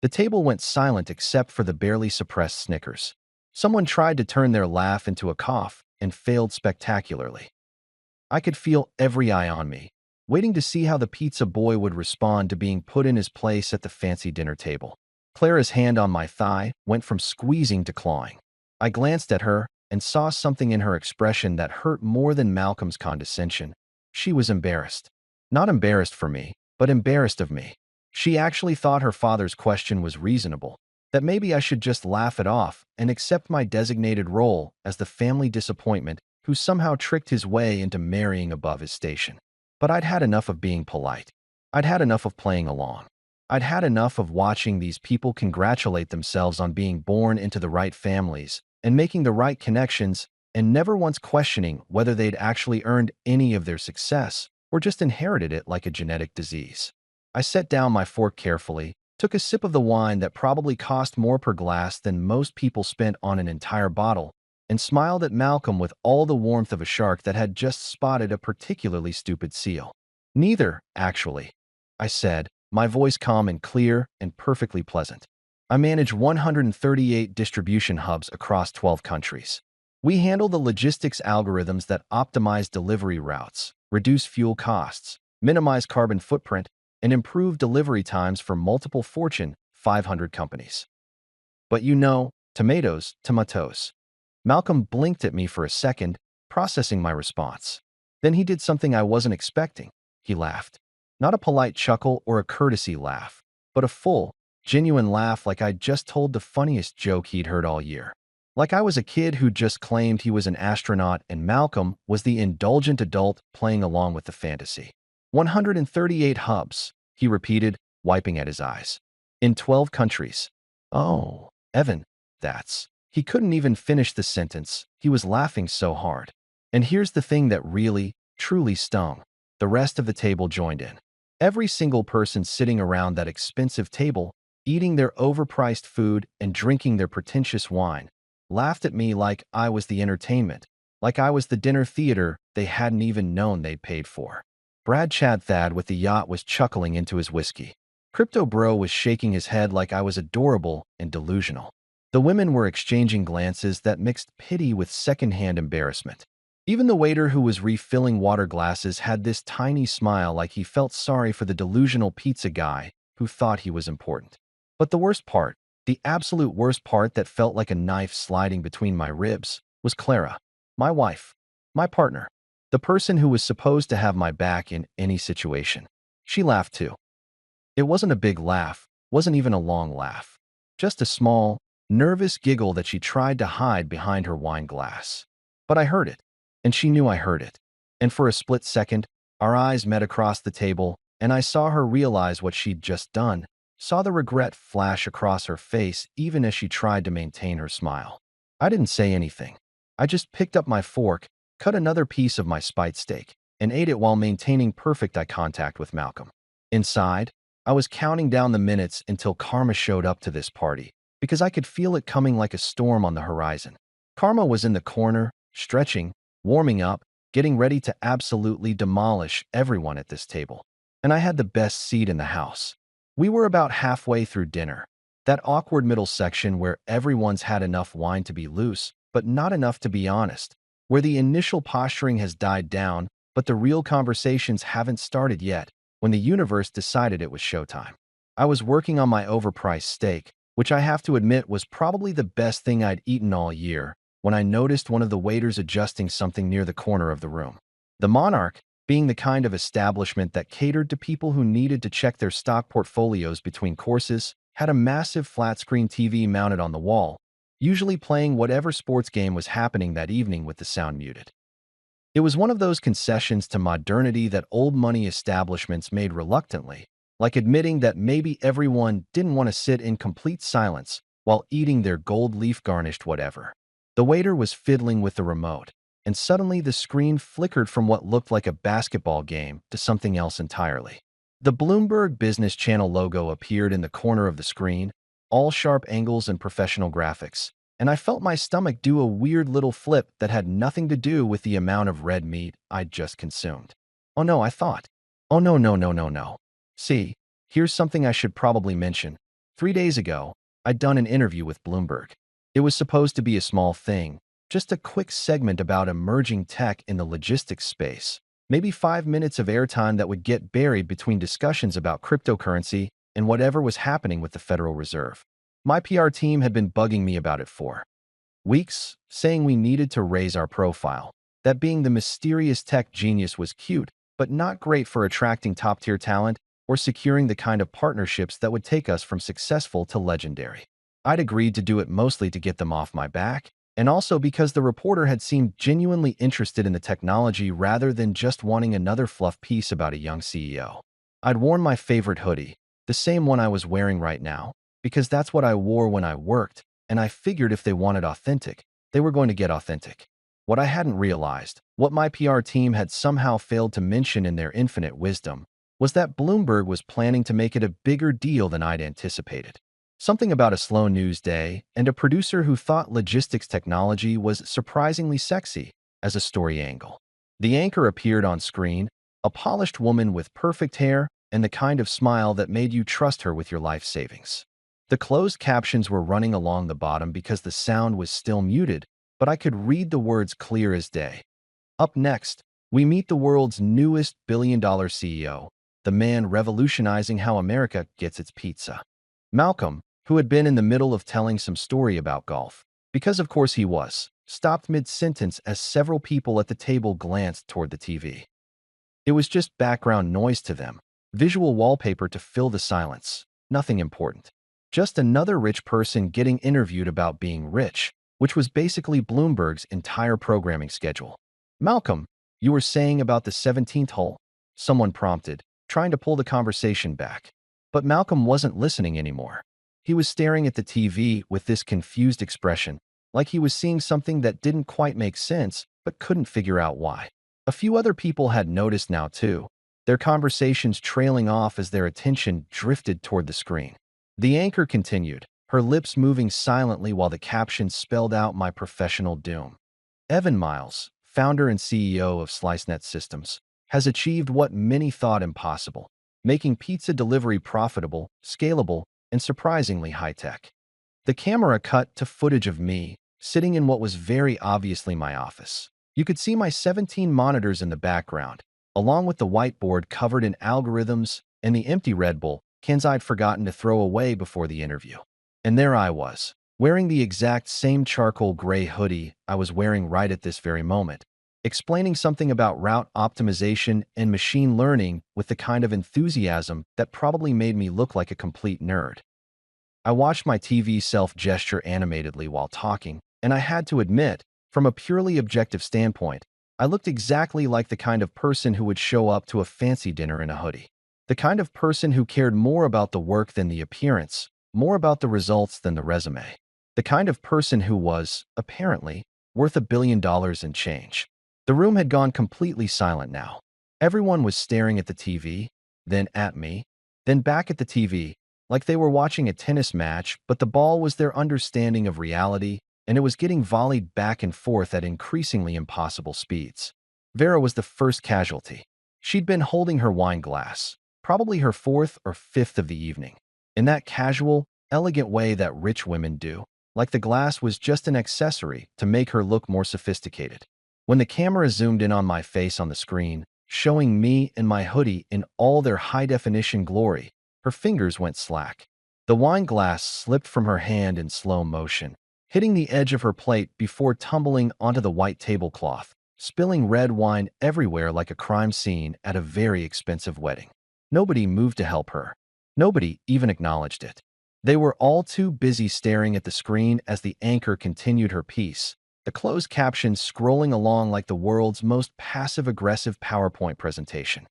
The table went silent except for the barely suppressed snickers. Someone tried to turn their laugh into a cough and failed spectacularly. I could feel every eye on me, waiting to see how the pizza boy would respond to being put in his place at the fancy dinner table. Clara's hand on my thigh went from squeezing to clawing. I glanced at her and saw something in her expression that hurt more than Malcolm's condescension. She was embarrassed. Not embarrassed for me, but embarrassed of me. She actually thought her father's question was reasonable, that maybe I should just laugh it off and accept my designated role as the family disappointment who somehow tricked his way into marrying above his station. But I'd had enough of being polite. I'd had enough of playing along. I'd had enough of watching these people congratulate themselves on being born into the right families and making the right connections and never once questioning whether they'd actually earned any of their success or just inherited it like a genetic disease. I set down my fork carefully, took a sip of the wine that probably cost more per glass than most people spent on an entire bottle, and smiled at Malcolm with all the warmth of a shark that had just spotted a particularly stupid seal. "Neither, actually," I said, my voice calm and clear and perfectly pleasant. "I manage 138 distribution hubs across 12 countries. We handle the logistics algorithms that optimize delivery routes, reduce fuel costs, minimize carbon footprint, and improve delivery times for multiple Fortune 500 companies. But you know, tomatoes." Malcolm blinked at me for a second, processing my response. Then he did something I wasn't expecting. He laughed. Not a polite chuckle or a courtesy laugh, but a full, genuine laugh like I'd just told the funniest joke he'd heard all year. Like I was a kid who just claimed he was an astronaut and Malcolm was the indulgent adult playing along with the fantasy. 138 hubs, he repeated, wiping at his eyes. In 12 countries. "Oh, Evan, that's..." He couldn't even finish the sentence. He was laughing so hard. And here's the thing that really, truly stung. The rest of the table joined in. Every single person sitting around that expensive table, eating their overpriced food and drinking their pretentious wine, laughed at me like I was the entertainment, like I was the dinner theater they hadn't even known they'd paid for. Brad Chad Thad with the yacht was chuckling into his whiskey. Crypto Bro was shaking his head like I was adorable and delusional. The women were exchanging glances that mixed pity with secondhand embarrassment. Even the waiter who was refilling water glasses had this tiny smile like he felt sorry for the delusional pizza guy who thought he was important. But the worst part, the absolute worst part that felt like a knife sliding between my ribs, was Clara, my wife, my partner, the person who was supposed to have my back in any situation. She laughed too. It wasn't a big laugh, wasn't even a long laugh. Just a small, nervous giggle that she tried to hide behind her wine glass. But I heard it, and she knew I heard it. And for a split second, our eyes met across the table, and I saw her realize what she'd just done, saw the regret flash across her face even as she tried to maintain her smile. I didn't say anything. I just picked up my fork, cut another piece of my spite steak, and ate it while maintaining perfect eye contact with Malcolm. Inside, I was counting down the minutes until Karma showed up to this party, because I could feel it coming like a storm on the horizon. Karma was in the corner, stretching, warming up, getting ready to absolutely demolish everyone at this table. And I had the best seat in the house. We were about halfway through dinner, that awkward middle section where everyone's had enough wine to be loose, but not enough to be honest, where the initial posturing has died down, but the real conversations haven't started yet, when the universe decided it was showtime. I was working on my overpriced steak, which I have to admit was probably the best thing I'd eaten all year, when I noticed one of the waiters adjusting something near the corner of the room. The Monarch, being the kind of establishment that catered to people who needed to check their stock portfolios between courses, had a massive flat-screen TV mounted on the wall, usually playing whatever sports game was happening that evening with the sound muted. It was one of those concessions to modernity that old money establishments made reluctantly, like admitting that maybe everyone didn't want to sit in complete silence while eating their gold leaf-garnished whatever. The waiter was fiddling with the remote, and suddenly the screen flickered from what looked like a basketball game to something else entirely. The Bloomberg Business Channel logo appeared in the corner of the screen, all sharp angles and professional graphics, and I felt my stomach do a weird little flip that had nothing to do with the amount of red meat I'd just consumed. Oh no, I thought. Oh no, no, no, no, no. See, here's something I should probably mention. 3 days ago, I'd done an interview with Bloomberg. It was supposed to be a small thing, just a quick segment about emerging tech in the logistics space. Maybe 5 minutes of airtime that would get buried between discussions about cryptocurrency and whatever was happening with the Federal Reserve. My PR team had been bugging me about it for weeks, saying we needed to raise our profile, that being the mysterious tech genius was cute, but not great for attracting top-tier talent or securing the kind of partnerships that would take us from successful to legendary. I'd agreed to do it mostly to get them off my back, and also because the reporter had seemed genuinely interested in the technology rather than just wanting another fluff piece about a young CEO. I'd worn my favorite hoodie, the same one I was wearing right now, because that's what I wore when I worked, and I figured if they wanted authentic, they were going to get authentic. What I hadn't realized, what my PR team had somehow failed to mention in their infinite wisdom, was that Bloomberg was planning to make it a bigger deal than I'd anticipated. Something about a slow news day and a producer who thought logistics technology was surprisingly sexy as a story angle. The anchor appeared on screen, a polished woman with perfect hair and the kind of smile that made you trust her with your life savings. The closed captions were running along the bottom because the sound was still muted, but I could read the words clear as day. Up next, we meet the world's newest billion-dollar CEO, the man revolutionizing how America gets its pizza. Malcolm, who had been in the middle of telling some story about golf, because of course he was, stopped mid-sentence as several people at the table glanced toward the TV. It was just background noise to them, visual wallpaper to fill the silence, nothing important. Just another rich person getting interviewed about being rich, which was basically Bloomberg's entire programming schedule. Malcolm, you were saying about the 17th hole? Someone prompted, trying to pull the conversation back. But Malcolm wasn't listening anymore. He was staring at the TV with this confused expression, like he was seeing something that didn't quite make sense, but couldn't figure out why. A few other people had noticed now too, their conversations trailing off as their attention drifted toward the screen. The anchor continued, her lips moving silently while the caption spelled out my professional doom. Evan Miles, founder and CEO of SliceNet Systems, has achieved what many thought impossible, making pizza delivery profitable, scalable, and surprisingly high-tech. The camera cut to footage of me, sitting in what was very obviously my office. You could see my 17 monitors in the background, along with the whiteboard covered in algorithms and the empty Red Bull cans I'd forgotten to throw away before the interview. And there I was, wearing the exact same charcoal gray hoodie I was wearing right at this very moment, explaining something about route optimization and machine learning with the kind of enthusiasm that probably made me look like a complete nerd. I watched my TV self gesture animatedly while talking, and I had to admit, from a purely objective standpoint, I looked exactly like the kind of person who would show up to a fancy dinner in a hoodie. The kind of person who cared more about the work than the appearance, more about the results than the resume. The kind of person who was, apparently, worth $1 billion and change. The room had gone completely silent now. Everyone was staring at the TV, then at me, then back at the TV, like they were watching a tennis match, but the ball was their understanding of reality, and it was getting volleyed back and forth at increasingly impossible speeds. Vera was the first casualty. She'd been holding her wine glass, probably her fourth or fifth of the evening, in that casual, elegant way that rich women do, like the glass was just an accessory to make her look more sophisticated. When the camera zoomed in on my face on the screen, showing me and my hoodie in all their high-definition glory, her fingers went slack. The wine glass slipped from her hand in slow motion, hitting the edge of her plate before tumbling onto the white tablecloth, spilling red wine everywhere like a crime scene at a very expensive wedding. Nobody moved to help her. Nobody even acknowledged it. They were all too busy staring at the screen as the anchor continued her piece, the closed captions scrolling along like the world's most passive-aggressive PowerPoint presentation.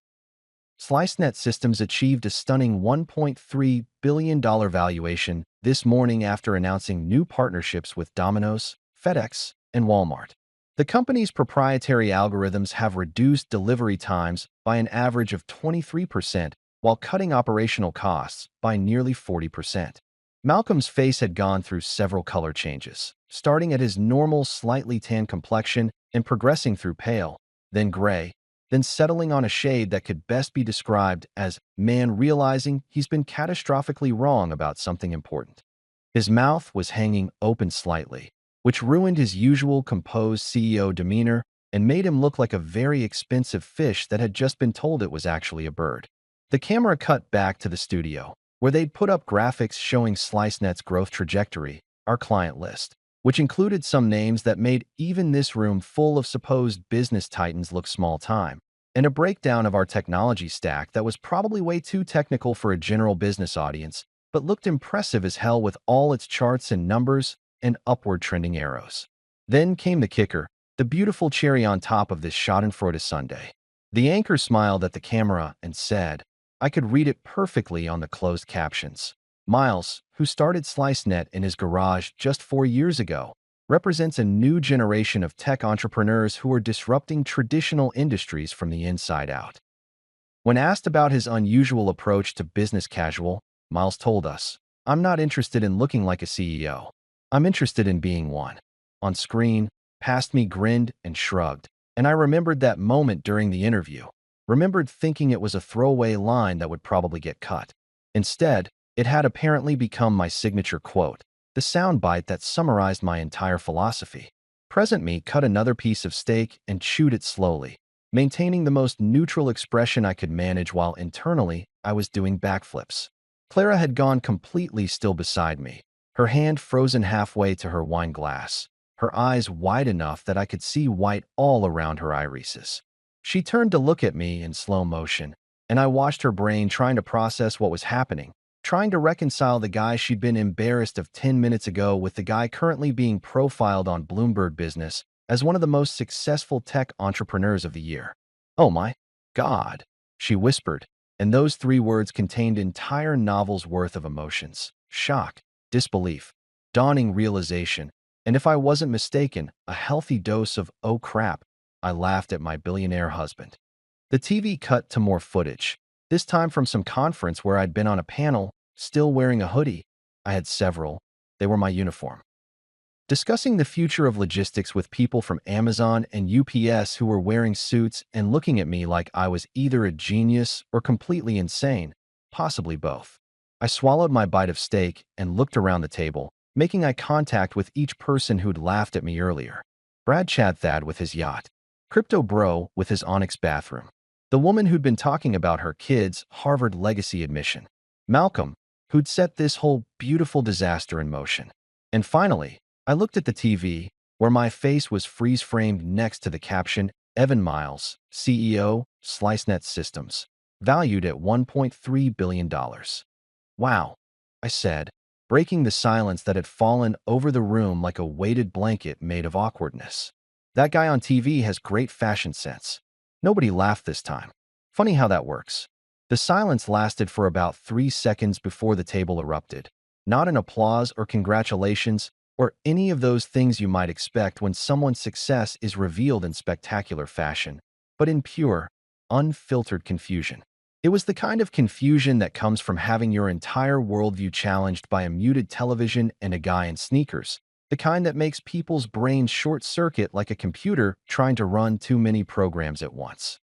SliceNet Systems achieved a stunning $1.3 billion valuation this morning after announcing new partnerships with Domino's, FedEx, and Walmart. The company's proprietary algorithms have reduced delivery times by an average of 23% while cutting operational costs by nearly 40%. Malcolm's face had gone through several color changes, starting at his normal slightly tan complexion and progressing through pale, then gray, then settling on a shade that could best be described as man realizing he's been catastrophically wrong about something important. His mouth was hanging open slightly, which ruined his usual composed CEO demeanor and made him look like a very expensive fish that had just been told it was actually a bird. The camera cut back to the studio, where they'd put up graphics showing SliceNet's growth trajectory, our client list, which included some names that made even this room full of supposed business titans look small-time, and a breakdown of our technology stack that was probably way too technical for a general business audience, but looked impressive as hell with all its charts and numbers and upward trending arrows. Then came the kicker, the beautiful cherry on top of this schadenfreude sundae. The anchor smiled at the camera and said, I could read it perfectly on the closed captions. Miles, who started SliceNet in his garage just 4 years ago, represents a new generation of tech entrepreneurs who are disrupting traditional industries from the inside out. When asked about his unusual approach to business casual, Miles told us, I'm not interested in looking like a CEO. I'm interested in being one. On screen, past me grinned and shrugged, and I remembered that moment during the interview. Remembered thinking it was a throwaway line that would probably get cut. Instead, it had apparently become my signature quote, the soundbite that summarized my entire philosophy. Present me cut another piece of steak and chewed it slowly, maintaining the most neutral expression I could manage while internally I was doing backflips. Clara had gone completely still beside me, her hand frozen halfway to her wine glass, her eyes wide enough that I could see white all around her irises. She turned to look at me in slow motion, and I watched her brain trying to process what was happening, trying to reconcile the guy she'd been embarrassed of 10 minutes ago with the guy currently being profiled on Bloomberg Business as one of the most successful tech entrepreneurs of the year. Oh my God, she whispered, and those 3 words contained entire novels worth of emotions: shock, disbelief, dawning realization, And if I wasn't mistaken, a healthy dose of "oh crap," I laughed at my billionaire husband. The TV cut to more footage, this time from some conference where I'd been on a panel, still wearing a hoodie. I had several. They were my uniform. Discussing the future of logistics with people from Amazon and UPS who were wearing suits and looking at me like I was either a genius or completely insane, possibly both. I swallowed my bite of steak and looked around the table, making eye contact with each person who'd laughed at me earlier. Brad Chad Thad with his yacht. Crypto Bro with his Onyx bathroom. The woman who'd been talking about her kids' Harvard legacy admission. Malcolm, who'd set this whole beautiful disaster in motion. And finally, I looked at the TV, where my face was freeze-framed next to the caption, Evan Miles, CEO, SliceNet Systems, valued at $1.3 billion. Wow, I said, breaking the silence that had fallen over the room like a weighted blanket made of awkwardness. That guy on TV has great fashion sense. Nobody laughed this time. Funny how that works. The silence lasted for about 3 seconds before the table erupted. Not an applause or congratulations, or any of those things you might expect when someone's success is revealed in spectacular fashion, but in pure, unfiltered confusion. It was the kind of confusion that comes from having your entire worldview challenged by a muted television and a guy in sneakers, the kind that makes people's brains short-circuit like a computer trying to run too many programs at once.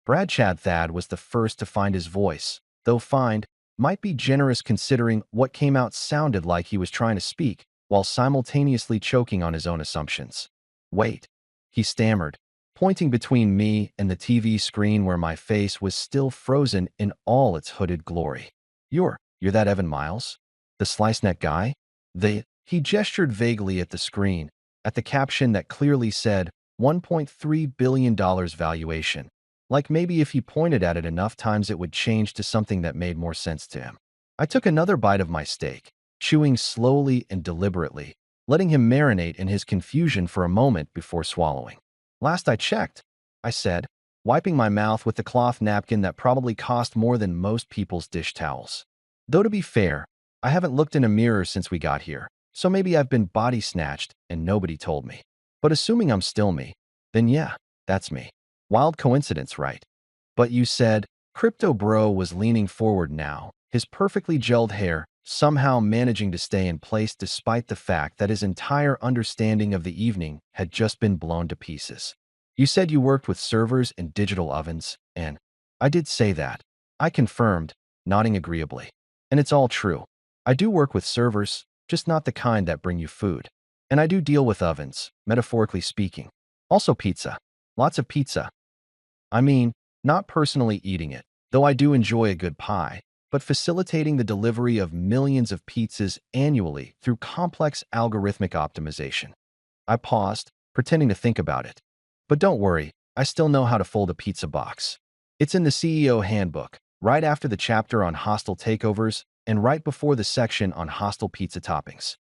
Brad Chad Thad was the first to find his voice, though find might be generous considering what came out sounded like he was trying to speak, while simultaneously choking on his own assumptions. Wait, he stammered, pointing between me and the TV screen where my face was still frozen in all its hooded glory. You're that Evan Miles? The SliceNet guy? He gestured vaguely at the screen, at the caption that clearly said $1.3 billion valuation, like maybe if he pointed at it enough times it would change to something that made more sense to him. I took another bite of my steak, chewing slowly and deliberately, letting him marinate in his confusion for a moment before swallowing. Last I checked, I said, wiping my mouth with the cloth napkin that probably cost more than most people's dish towels. Though to be fair, I haven't looked in a mirror since we got here, so maybe I've been body snatched and nobody told me. But assuming I'm still me, then yeah, that's me. Wild coincidence, right? But you said, Crypto Bro was leaning forward now, his perfectly gelled hair somehow managing to stay in place despite the fact that his entire understanding of the evening had just been blown to pieces. You said you worked with servers and digital ovens, and I did say that. I confirmed, nodding agreeably. And it's all true. I do work with servers, just not the kind that bring you food. And I do deal with ovens, metaphorically speaking. Also pizza. Lots of pizza. I mean, not personally eating it, though I do enjoy a good pie, but facilitating the delivery of millions of pizzas annually through complex algorithmic optimization. I paused, pretending to think about it. But don't worry, I still know how to fold a pizza box. It's in the CEO handbook, right after the chapter on hostile takeovers and right before the section on hostile pizza toppings.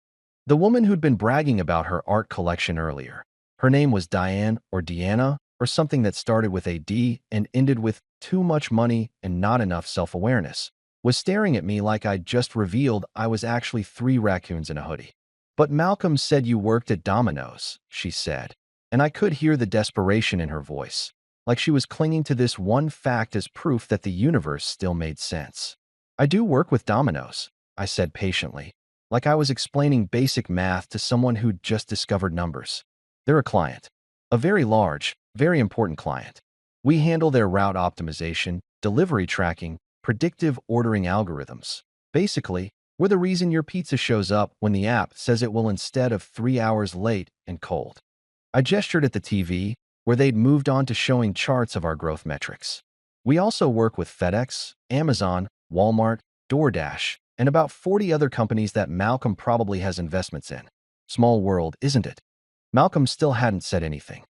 The woman who'd been bragging about her art collection earlier. Her name was Diane or Deanna or something that started with a D and ended with too much money and not enough self-awareness, was staring at me like I'd just revealed I was actually 3 raccoons in a hoodie. But Malcolm said you worked at Domino's, she said, and I could hear the desperation in her voice, like she was clinging to this one fact as proof that the universe still made sense. I do work with Domino's, I said patiently, like I was explaining basic math to someone who'd just discovered numbers. They're a client. A very large, very important client. We handle their route optimization, delivery tracking, predictive ordering algorithms. Basically, we're the reason your pizza shows up when the app says it will instead of 3 hours late and cold. I gestured at the TV, where they'd moved on to showing charts of our growth metrics. We also work with FedEx, Amazon, Walmart, DoorDash, and about 40 other companies that Malcolm probably has investments in. Small world, isn't it? Malcolm still hadn't said anything.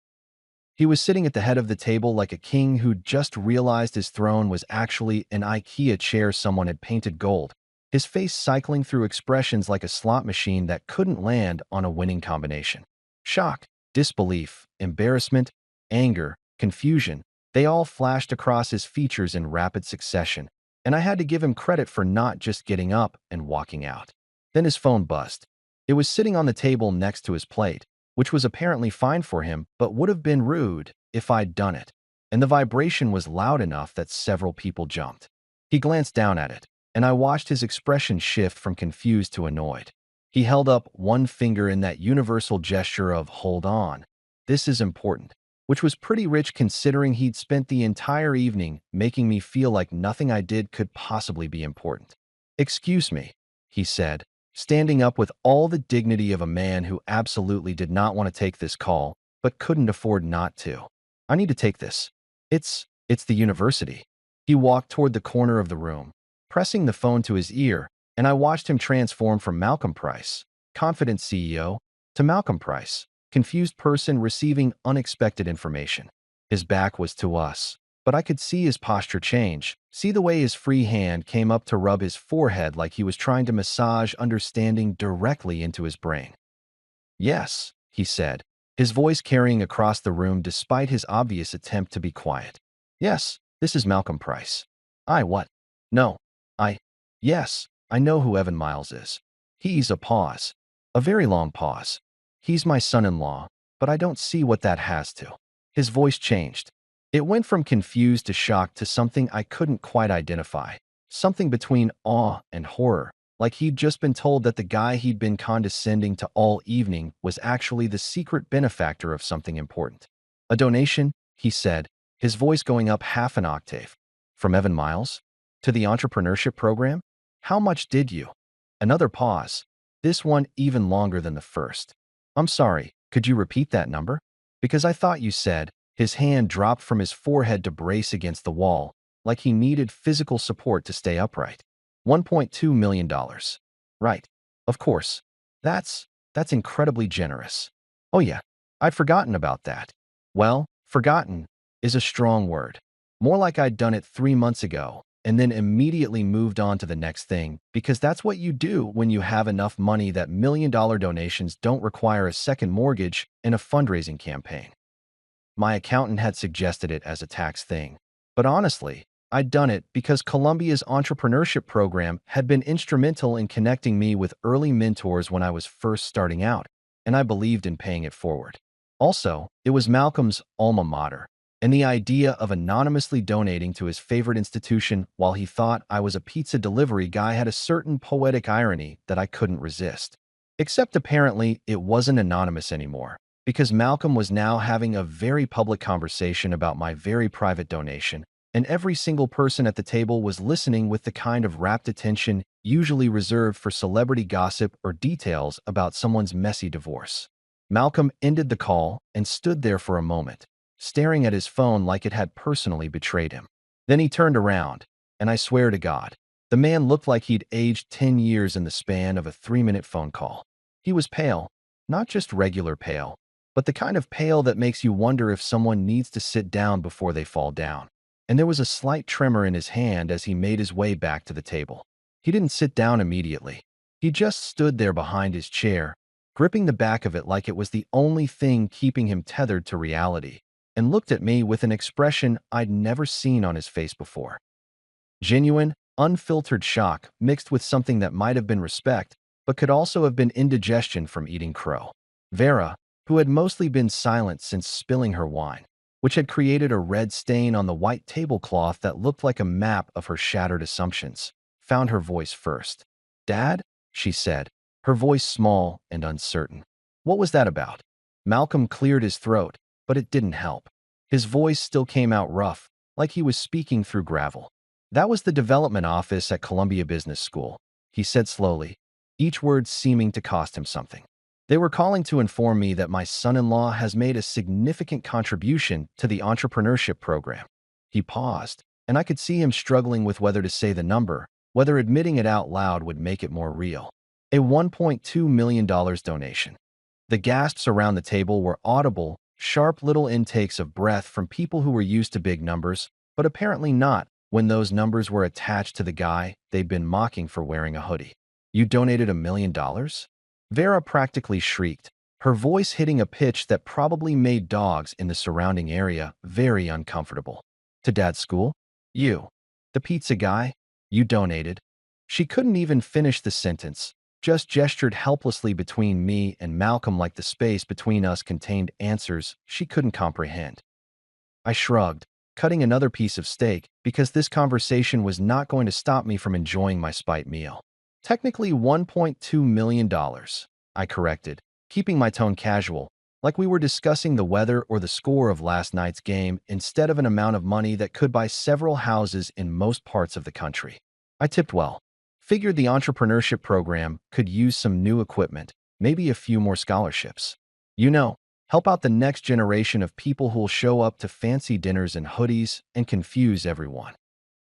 He was sitting at the head of the table like a king who'd just realized his throne was actually an IKEA chair someone had painted gold, his face cycling through expressions like a slot machine that couldn't land on a winning combination. Shock, disbelief, embarrassment, anger, confusion, they all flashed across his features in rapid succession, and I had to give him credit for not just getting up and walking out. Then his phone buzzed. It was sitting on the table next to his plate, which was apparently fine for him but would have been rude if I'd done it. And the vibration was loud enough that several people jumped. He glanced down at it, and I watched his expression shift from confused to annoyed. He held up one finger in that universal gesture of "hold on, this is important," which was pretty rich considering he'd spent the entire evening making me feel like nothing I did could possibly be important. "Excuse me," he said, standing up with all the dignity of a man who absolutely did not want to take this call, but couldn't afford not to. "I need to take this. It's the university." He walked toward the corner of the room, pressing the phone to his ear, and I watched him transform from Malcolm Price, confident CEO, to Malcolm Price, confused person receiving unexpected information. His back was to us, but I could see his posture change, see the way his free hand came up to rub his forehead like he was trying to massage understanding directly into his brain. "Yes," he said, his voice carrying across the room despite his obvious attempt to be quiet. "Yes, this is Malcolm Price." "I what?" "No. I. Yes, I know who Evan Miles is." He's a pause. A very long pause. "He's my son-in-law, but I don't see what that has to." His voice changed. It went from confused to shocked to something I couldn't quite identify. Something between awe and horror, like he'd just been told that the guy he'd been condescending to all evening was actually the secret benefactor of something important. "A donation," he said, his voice going up half an octave. "From Evan Miles? To the entrepreneurship program? How much did you?" Another pause. This one even longer than the first. "I'm sorry, could you repeat that number? Because I thought you said." His hand dropped from his forehead to brace against the wall, like he needed physical support to stay upright. $1.2 million. Right. Of course. That's incredibly generous. Oh yeah, I'd forgotten about that. Well, forgotten is a strong word. More like I'd done it 3 months ago, and then immediately moved on to the next thing, because that's what you do when you have enough money that million-dollar donations don't require a second mortgage in a fundraising campaign. My accountant had suggested it as a tax thing, but honestly, I'd done it because Columbia's entrepreneurship program had been instrumental in connecting me with early mentors when I was first starting out, and I believed in paying it forward. Also, it was Malcolm's alma mater, and the idea of anonymously donating to his favorite institution while he thought I was a pizza delivery guy had a certain poetic irony that I couldn't resist. Except apparently it wasn't anonymous anymore, because Malcolm was now having a very public conversation about my very private donation, and every single person at the table was listening with the kind of rapt attention usually reserved for celebrity gossip or details about someone's messy divorce. Malcolm ended the call and stood there for a moment, staring at his phone like it had personally betrayed him. Then he turned around, and I swear to God, the man looked like he'd aged 10 years in the span of a 3-minute phone call. He was pale, not just regular pale, but the kind of pale that makes you wonder if someone needs to sit down before they fall down. And there was a slight tremor in his hand as he made his way back to the table. He didn't sit down immediately. He just stood there behind his chair, gripping the back of it like it was the only thing keeping him tethered to reality, and looked at me with an expression I'd never seen on his face before. Genuine, unfiltered shock mixed with something that might have been respect, but could also have been indigestion from eating crow. Vera, who had mostly been silent since spilling her wine, which had created a red stain on the white tablecloth that looked like a map of her shattered assumptions, found her voice first. "Dad?" she said, her voice small and uncertain. "What was that about?" Malcolm cleared his throat, but it didn't help. His voice still came out rough, like he was speaking through gravel. "That was the development office at Columbia Business School," he said slowly, each word seeming to cost him something. "They were calling to inform me that my son-in-law has made a significant contribution to the entrepreneurship program." He paused, and I could see him struggling with whether to say the number, whether admitting it out loud would make it more real. A $1.2 million donation. The gasps around the table were audible, sharp little intakes of breath from people who were used to big numbers, but apparently not when those numbers were attached to the guy they'd been mocking for wearing a hoodie. "You donated $1 million?" Vera practically shrieked, her voice hitting a pitch that probably made dogs in the surrounding area very uncomfortable. "To Dad's school? You, the pizza guy? You donated?" She couldn't even finish the sentence, just gestured helplessly between me and Malcolm like the space between us contained answers she couldn't comprehend. I shrugged, cutting another piece of steak because this conversation was not going to stop me from enjoying my spite meal. Technically $1.2 million, I corrected, keeping my tone casual, like we were discussing the weather or the score of last night's game instead of an amount of money that could buy several houses in most parts of the country. I tipped well. Figured the entrepreneurship program could use some new equipment, maybe a few more scholarships. You know, help out the next generation of people who'll show up to fancy dinners in hoodies and confuse everyone.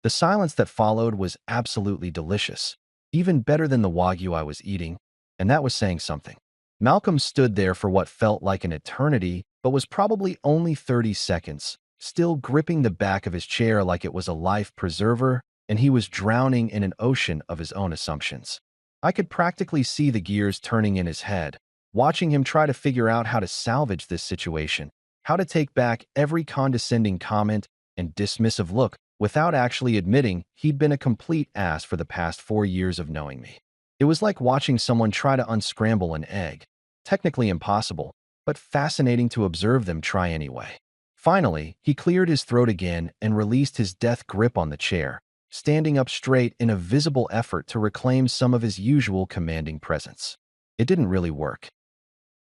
The silence that followed was absolutely delicious, even better than the wagyu I was eating, and that was saying something. Malcolm stood there for what felt like an eternity, but was probably only 30 seconds, still gripping the back of his chair like it was a life preserver, and he was drowning in an ocean of his own assumptions. I could practically see the gears turning in his head, watching him try to figure out how to salvage this situation, how to take back every condescending comment and dismissive look without actually admitting he'd been a complete ass for the past 4 years of knowing me. It was like watching someone try to unscramble an egg. Technically impossible, but fascinating to observe them try anyway. Finally, he cleared his throat again and released his death grip on the chair, standing up straight in a visible effort to reclaim some of his usual commanding presence. It didn't really work.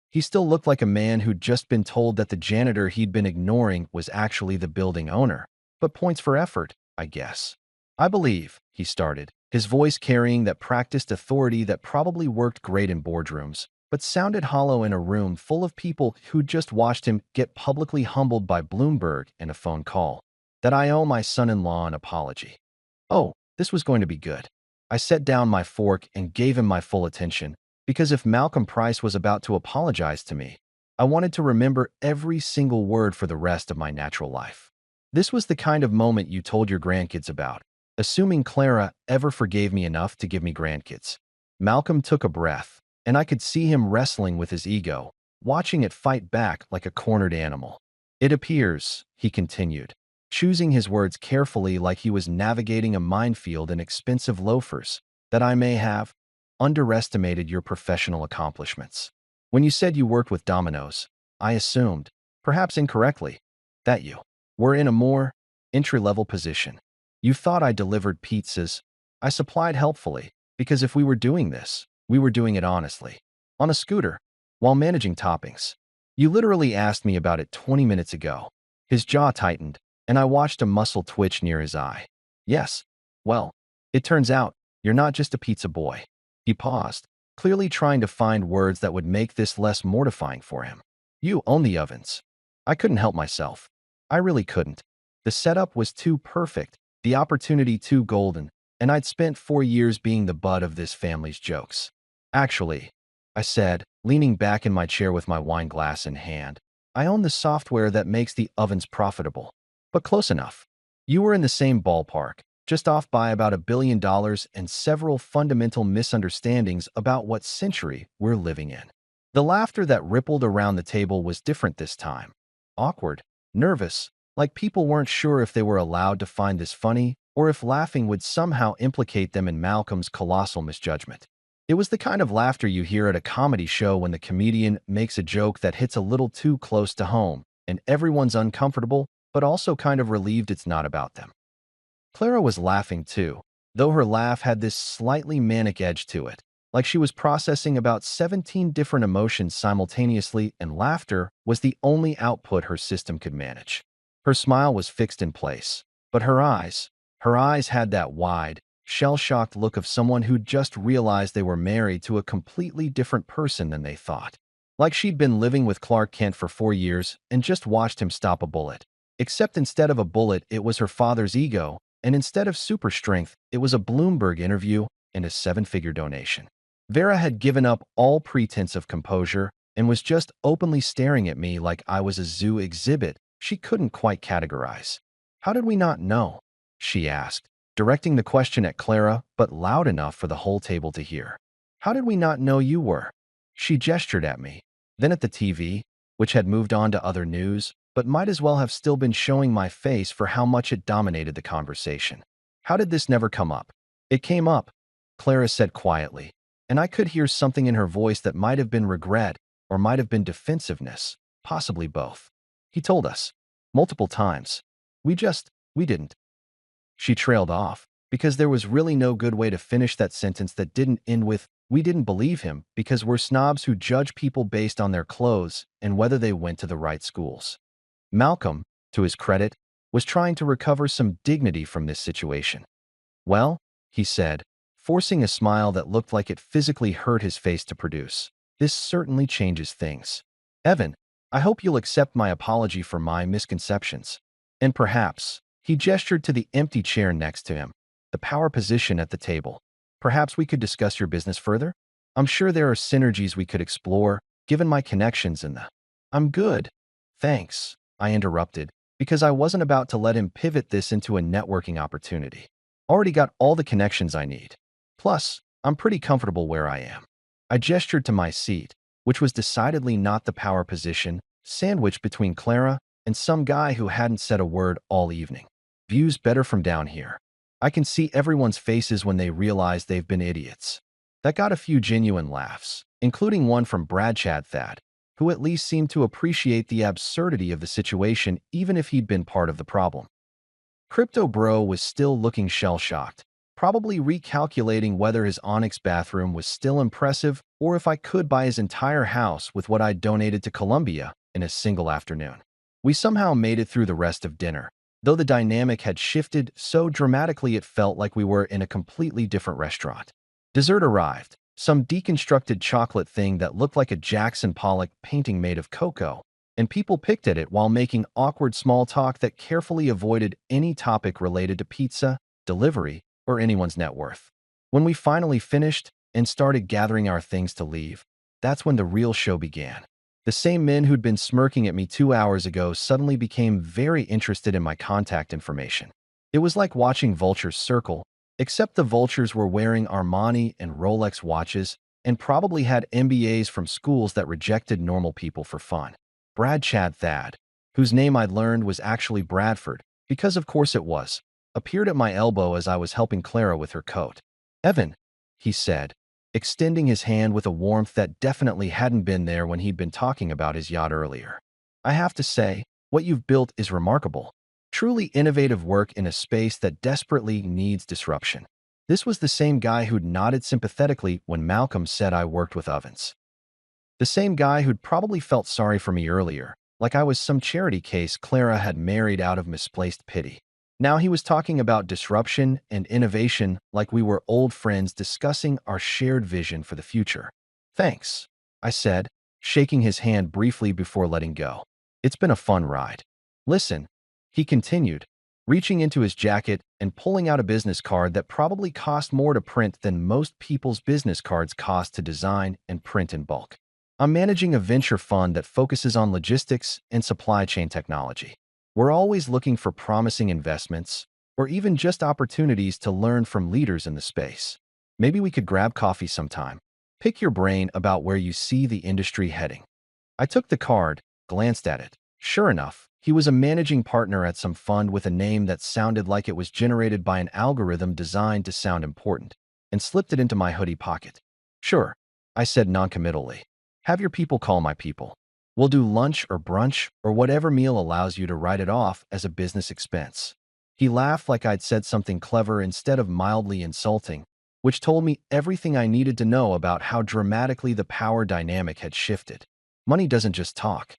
He still looked like a man who'd just been told that the janitor he'd been ignoring was actually the building owner. But points for effort, I guess. I believe, he started, his voice carrying that practiced authority that probably worked great in boardrooms, but sounded hollow in a room full of people who'd just watched him get publicly humbled by Bloomberg in a phone call, that I owe my son-in-law an apology. Oh, this was going to be good. I set down my fork and gave him my full attention, because if Malcolm Price was about to apologize to me, I wanted to remember every single word for the rest of my natural life. This was the kind of moment you told your grandkids about, assuming Clara ever forgave me enough to give me grandkids. Malcolm took a breath, and I could see him wrestling with his ego, watching it fight back like a cornered animal. It appears, he continued, choosing his words carefully like he was navigating a minefield in expensive loafers, that I may have underestimated your professional accomplishments. When you said you worked with Domino's, I assumed, perhaps incorrectly, that you were in a more entry-level position. You thought I delivered pizzas. I supplied helpfully, because if we were doing this, we were doing it honestly. On a scooter, while managing toppings. You literally asked me about it 20 minutes ago. His jaw tightened, and I watched a muscle twitch near his eye. Yes, well, it turns out, you're not just a pizza boy. He paused, clearly trying to find words that would make this less mortifying for him. You own the ovens. I couldn't help myself. I really couldn't. The setup was too perfect, the opportunity too golden, and I'd spent 4 years being the butt of this family's jokes. Actually, I said, leaning back in my chair with my wine glass in hand, I own the software that makes the ovens profitable. But close enough. You were in the same ballpark, just off by about $1 billion and several fundamental misunderstandings about what century we're living in. The laughter that rippled around the table was different this time. Awkward, nervous, like people weren't sure if they were allowed to find this funny or if laughing would somehow implicate them in Malcolm's colossal misjudgment. It was the kind of laughter you hear at a comedy show when the comedian makes a joke that hits a little too close to home and everyone's uncomfortable but also kind of relieved it's not about them. Clara was laughing too, though her laugh had this slightly manic edge to it, like she was processing about 17 different emotions simultaneously, and laughter was the only output her system could manage. Her smile was fixed in place, but her eyes had that wide, shell-shocked look of someone who'd just realized they were married to a completely different person than they thought. Like she'd been living with Clark Kent for 4 years and just watched him stop a bullet. Except instead of a bullet, it was her father's ego, and instead of super strength, it was a Bloomberg interview and a 7-figure donation. Vera had given up all pretense of composure and was just openly staring at me like I was a zoo exhibit she couldn't quite categorize. How did we not know? She asked, directing the question at Clara, but loud enough for the whole table to hear. How did we not know you were? She gestured at me, then at the TV, which had moved on to other news, but might as well have still been showing my face for how much it dominated the conversation. How did this never come up? It came up, Clara said quietly. and I could hear something in her voice that might have been regret or might have been defensiveness, possibly both. He told us. Multiple times. We didn't. She trailed off, because there was really no good way to finish that sentence that didn't end with, we didn't believe him because we're snobs who judge people based on their clothes and whether they went to the right schools. Malcolm, to his credit, was trying to recover some dignity from this situation. Well, he said, forcing a smile that looked like it physically hurt his face to produce. This certainly changes things. Evan, I hope you'll accept my apology for my misconceptions. And perhaps, he gestured to the empty chair next to him, the power position at the table. Perhaps we could discuss your business further? I'm sure there are synergies we could explore, given my connections in the... I'm good. Thanks, I interrupted, because I wasn't about to let him pivot this into a networking opportunity. Already got all the connections I need. Plus, I'm pretty comfortable where I am. I gestured to my seat, which was decidedly not the power position, sandwiched between Clara and some guy who hadn't said a word all evening. Views better from down here. I can see everyone's faces when they realize they've been idiots. That got a few genuine laughs, including one from Brad Chad Thad, who at least seemed to appreciate the absurdity of the situation even if he'd been part of the problem. Crypto Bro was still looking shell-shocked, probably recalculating whether his Onyx bathroom was still impressive or if I could buy his entire house with what I'd donated to Colombia in a single afternoon. We somehow made it through the rest of dinner, though the dynamic had shifted so dramatically it felt like we were in a completely different restaurant. Dessert arrived, some deconstructed chocolate thing that looked like a Jackson Pollock painting made of cocoa, and people picked at it while making awkward small talk that carefully avoided any topic related to pizza, delivery, or anyone's net worth. When we finally finished and started gathering our things to leave, that's when the real show began. The same men who'd been smirking at me 2 hours ago suddenly became very interested in my contact information. It was like watching vultures circle, except the vultures were wearing Armani and Rolex watches and probably had MBAs from schools that rejected normal people for fun. Brad Chad Thad, whose name I'd learned was actually Bradford, because of course it was, appeared at my elbow as I was helping Clara with her coat. Evan, he said, extending his hand with a warmth that definitely hadn't been there when he'd been talking about his yacht earlier. I have to say, what you've built is remarkable. Truly innovative work in a space that desperately needs disruption. This was the same guy who'd nodded sympathetically when Malcolm said I worked with ovens. The same guy who'd probably felt sorry for me earlier, like I was some charity case Clara had married out of misplaced pity. Now he was talking about disruption and innovation like we were old friends discussing our shared vision for the future. Thanks, I said, shaking his hand briefly before letting go. It's been a fun ride. Listen, he continued, reaching into his jacket and pulling out a business card that probably cost more to print than most people's business cards cost to design and print in bulk. I'm managing a venture fund that focuses on logistics and supply chain technology. We're always looking for promising investments, or even just opportunities to learn from leaders in the space. Maybe we could grab coffee sometime. Pick your brain about where you see the industry heading. I took the card, glanced at it. Sure enough, he was a managing partner at some fund with a name that sounded like it was generated by an algorithm designed to sound important, and slipped it into my hoodie pocket. Sure, I said noncommittally. Have your people call my people. We'll do lunch or brunch or whatever meal allows you to write it off as a business expense. He laughed like I'd said something clever instead of mildly insulting, which told me everything I needed to know about how dramatically the power dynamic had shifted. Money doesn't just talk.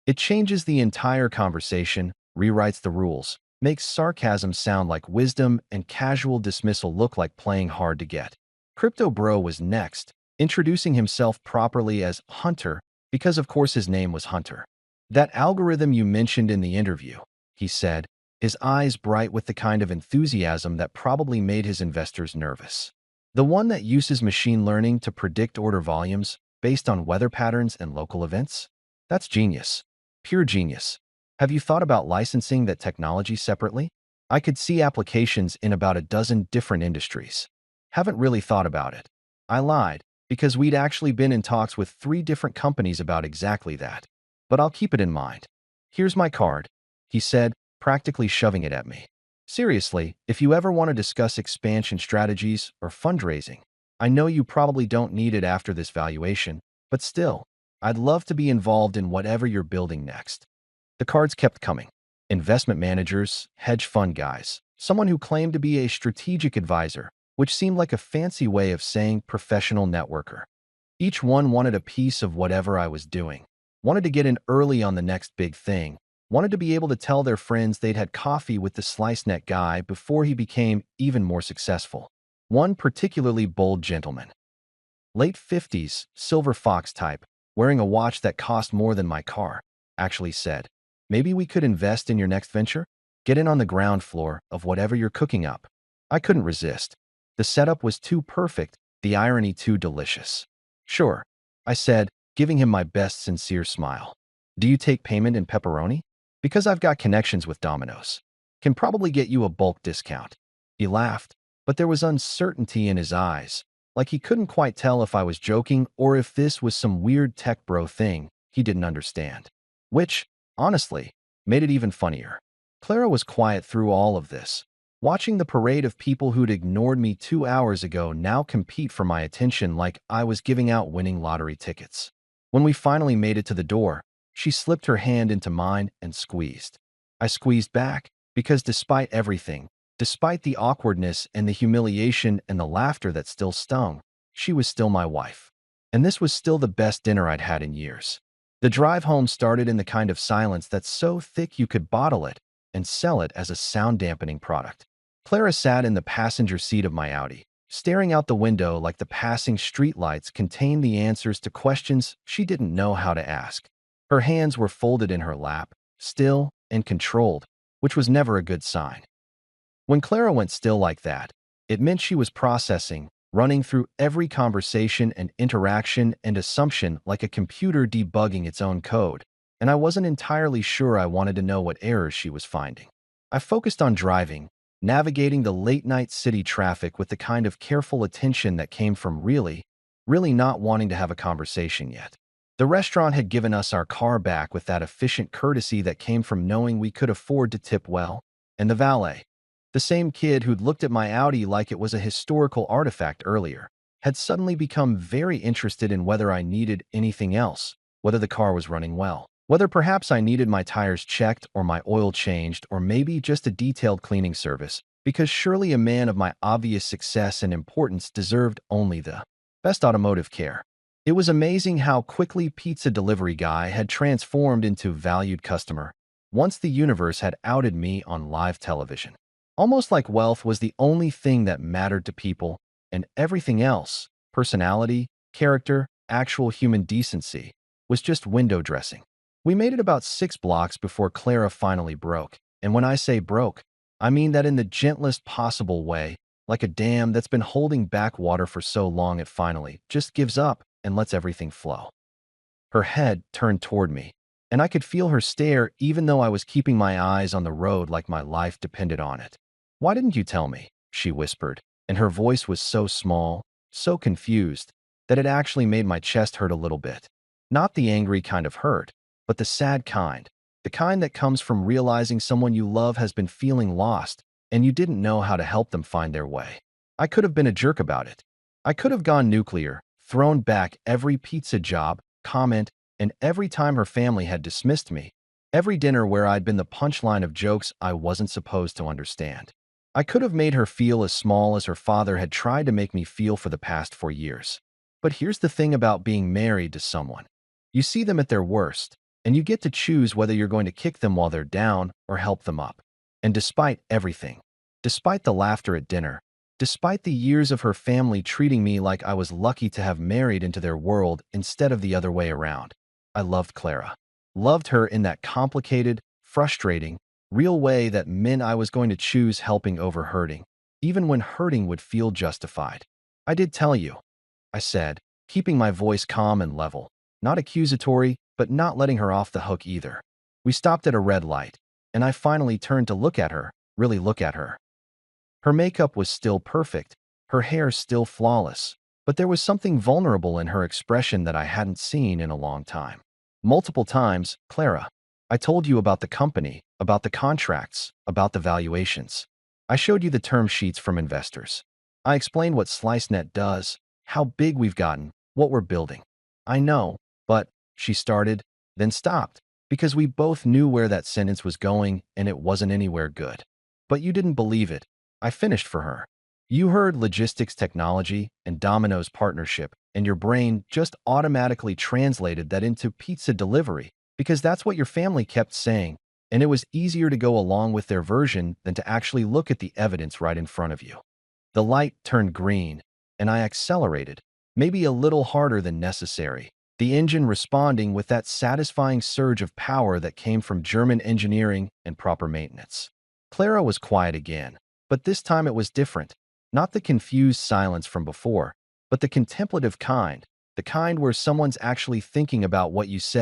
It changes the entire conversation, rewrites the rules, makes sarcasm sound like wisdom and casual dismissal look like playing hard to get. Crypto Bro was next, introducing himself properly as Hunter, because of course his name was Hunter. That algorithm you mentioned in the interview, he said, his eyes bright with the kind of enthusiasm that probably made his investors nervous. The one that uses machine learning to predict order volumes based on weather patterns and local events? That's genius. Pure genius. Have you thought about licensing that technology separately? I could see applications in about a dozen different industries. Haven't really thought about it. I lied, because we'd actually been in talks with 3 different companies about exactly that. But I'll keep it in mind. Here's my card, he said, practically shoving it at me. Seriously, if you ever want to discuss expansion strategies or fundraising, I know you probably don't need it after this valuation, but still, I'd love to be involved in whatever you're building next. The cards kept coming. Investment managers, hedge fund guys, someone who claimed to be a strategic advisor, which seemed like a fancy way of saying professional networker. Each one wanted a piece of whatever I was doing, wanted to get in early on the next big thing, wanted to be able to tell their friends they'd had coffee with the SliceNet guy before he became even more successful. One particularly bold gentleman, late 50s, silver fox type, wearing a watch that cost more than my car, actually said, "Maybe we could invest in your next venture? Get in on the ground floor of whatever you're cooking up." I couldn't resist. The setup was too perfect, the irony too delicious. "Sure," I said, giving him my best sincere smile. "Do you take payment in pepperoni? Because I've got connections with Domino's. Can probably get you a bulk discount." He laughed, but there was uncertainty in his eyes, like he couldn't quite tell if I was joking or if this was some weird tech bro thing he didn't understand. Which, honestly, made it even funnier. Clara was quiet through all of this, watching the parade of people who'd ignored me 2 hours ago now compete for my attention like I was giving out winning lottery tickets. When we finally made it to the door, she slipped her hand into mine and squeezed. I squeezed back, because despite everything, despite the awkwardness and the humiliation and the laughter that still stung, she was still my wife. And this was still the best dinner I'd had in years. The drive home started in the kind of silence that's so thick you could bottle it and sell it as a sound-dampening product. Clara sat in the passenger seat of my Audi, staring out the window like the passing streetlights contained the answers to questions she didn't know how to ask. Her hands were folded in her lap, still and controlled, which was never a good sign. When Clara went still like that, it meant she was processing, running through every conversation and interaction and assumption like a computer debugging its own code, and I wasn't entirely sure I wanted to know what errors she was finding. I focused on driving, navigating the late-night city traffic with the kind of careful attention that came from really not wanting to have a conversation yet. The restaurant had given us our car back with that efficient courtesy that came from knowing we could afford to tip well, and the valet, the same kid who'd looked at my Audi like it was a historical artifact earlier, had suddenly become very interested in whether I needed anything else, whether the car was running well, whether perhaps I needed my tires checked or my oil changed or maybe just a detailed cleaning service, because surely a man of my obvious success and importance deserved only the best automotive care. It was amazing how quickly Pizza Delivery Guy had transformed into valued customer once the universe had outed me on live television. Almost like wealth was the only thing that mattered to people, and everything else, personality, character, actual human decency, was just window dressing. We made it about 6 blocks before Clara finally broke, and when I say broke, I mean that in the gentlest possible way, like a dam that's been holding back water for so long it finally just gives up and lets everything flow. Her head turned toward me, and I could feel her stare even though I was keeping my eyes on the road like my life depended on it. "Why didn't you tell me?" she whispered, and her voice was so small, so confused, that it actually made my chest hurt a little bit. Not the angry kind of hurt, but the sad kind, the kind that comes from realizing someone you love has been feeling lost and you didn't know how to help them find their way. I could have been a jerk about it. I could have gone nuclear, thrown back every pizza job, comment, and every time her family had dismissed me, every dinner where I'd been the punchline of jokes I wasn't supposed to understand. I could have made her feel as small as her father had tried to make me feel for the past 4 years. But here's the thing about being married to someone. You see them at their worst, and you get to choose whether you're going to kick them while they're down or help them up. And despite everything, despite the laughter at dinner, despite the years of her family treating me like I was lucky to have married into their world instead of the other way around, I loved Clara. Loved her in that complicated, frustrating, real way that meant I was going to choose helping over hurting, even when hurting would feel justified. "I did tell you," I said, keeping my voice calm and level, not accusatory, but not letting her off the hook either. We stopped at a red light, and I finally turned to look at her, really look at her. Her makeup was still perfect, her hair still flawless, but there was something vulnerable in her expression that I hadn't seen in a long time. "Multiple times, Clara. I told you about the company, about the contracts, about the valuations. I showed you the term sheets from investors. I explained what SliceNet does, how big we've gotten, what we're building. I know, but, she started, then stopped, because we both knew where that sentence was going and it wasn't anywhere good. But you didn't believe it. I finished for her. You heard logistics technology and Domino's partnership, and your brain just automatically translated that into pizza delivery, because that's what your family kept saying, and it was easier to go along with their version than to actually look at the evidence right in front of you. The light turned green, and I accelerated, maybe a little harder than necessary, the engine responding with that satisfying surge of power that came from German engineering and proper maintenance. Clara was quiet again, but this time it was different. Not the confused silence from before, but the contemplative kind, the kind where someone's actually thinking about what you said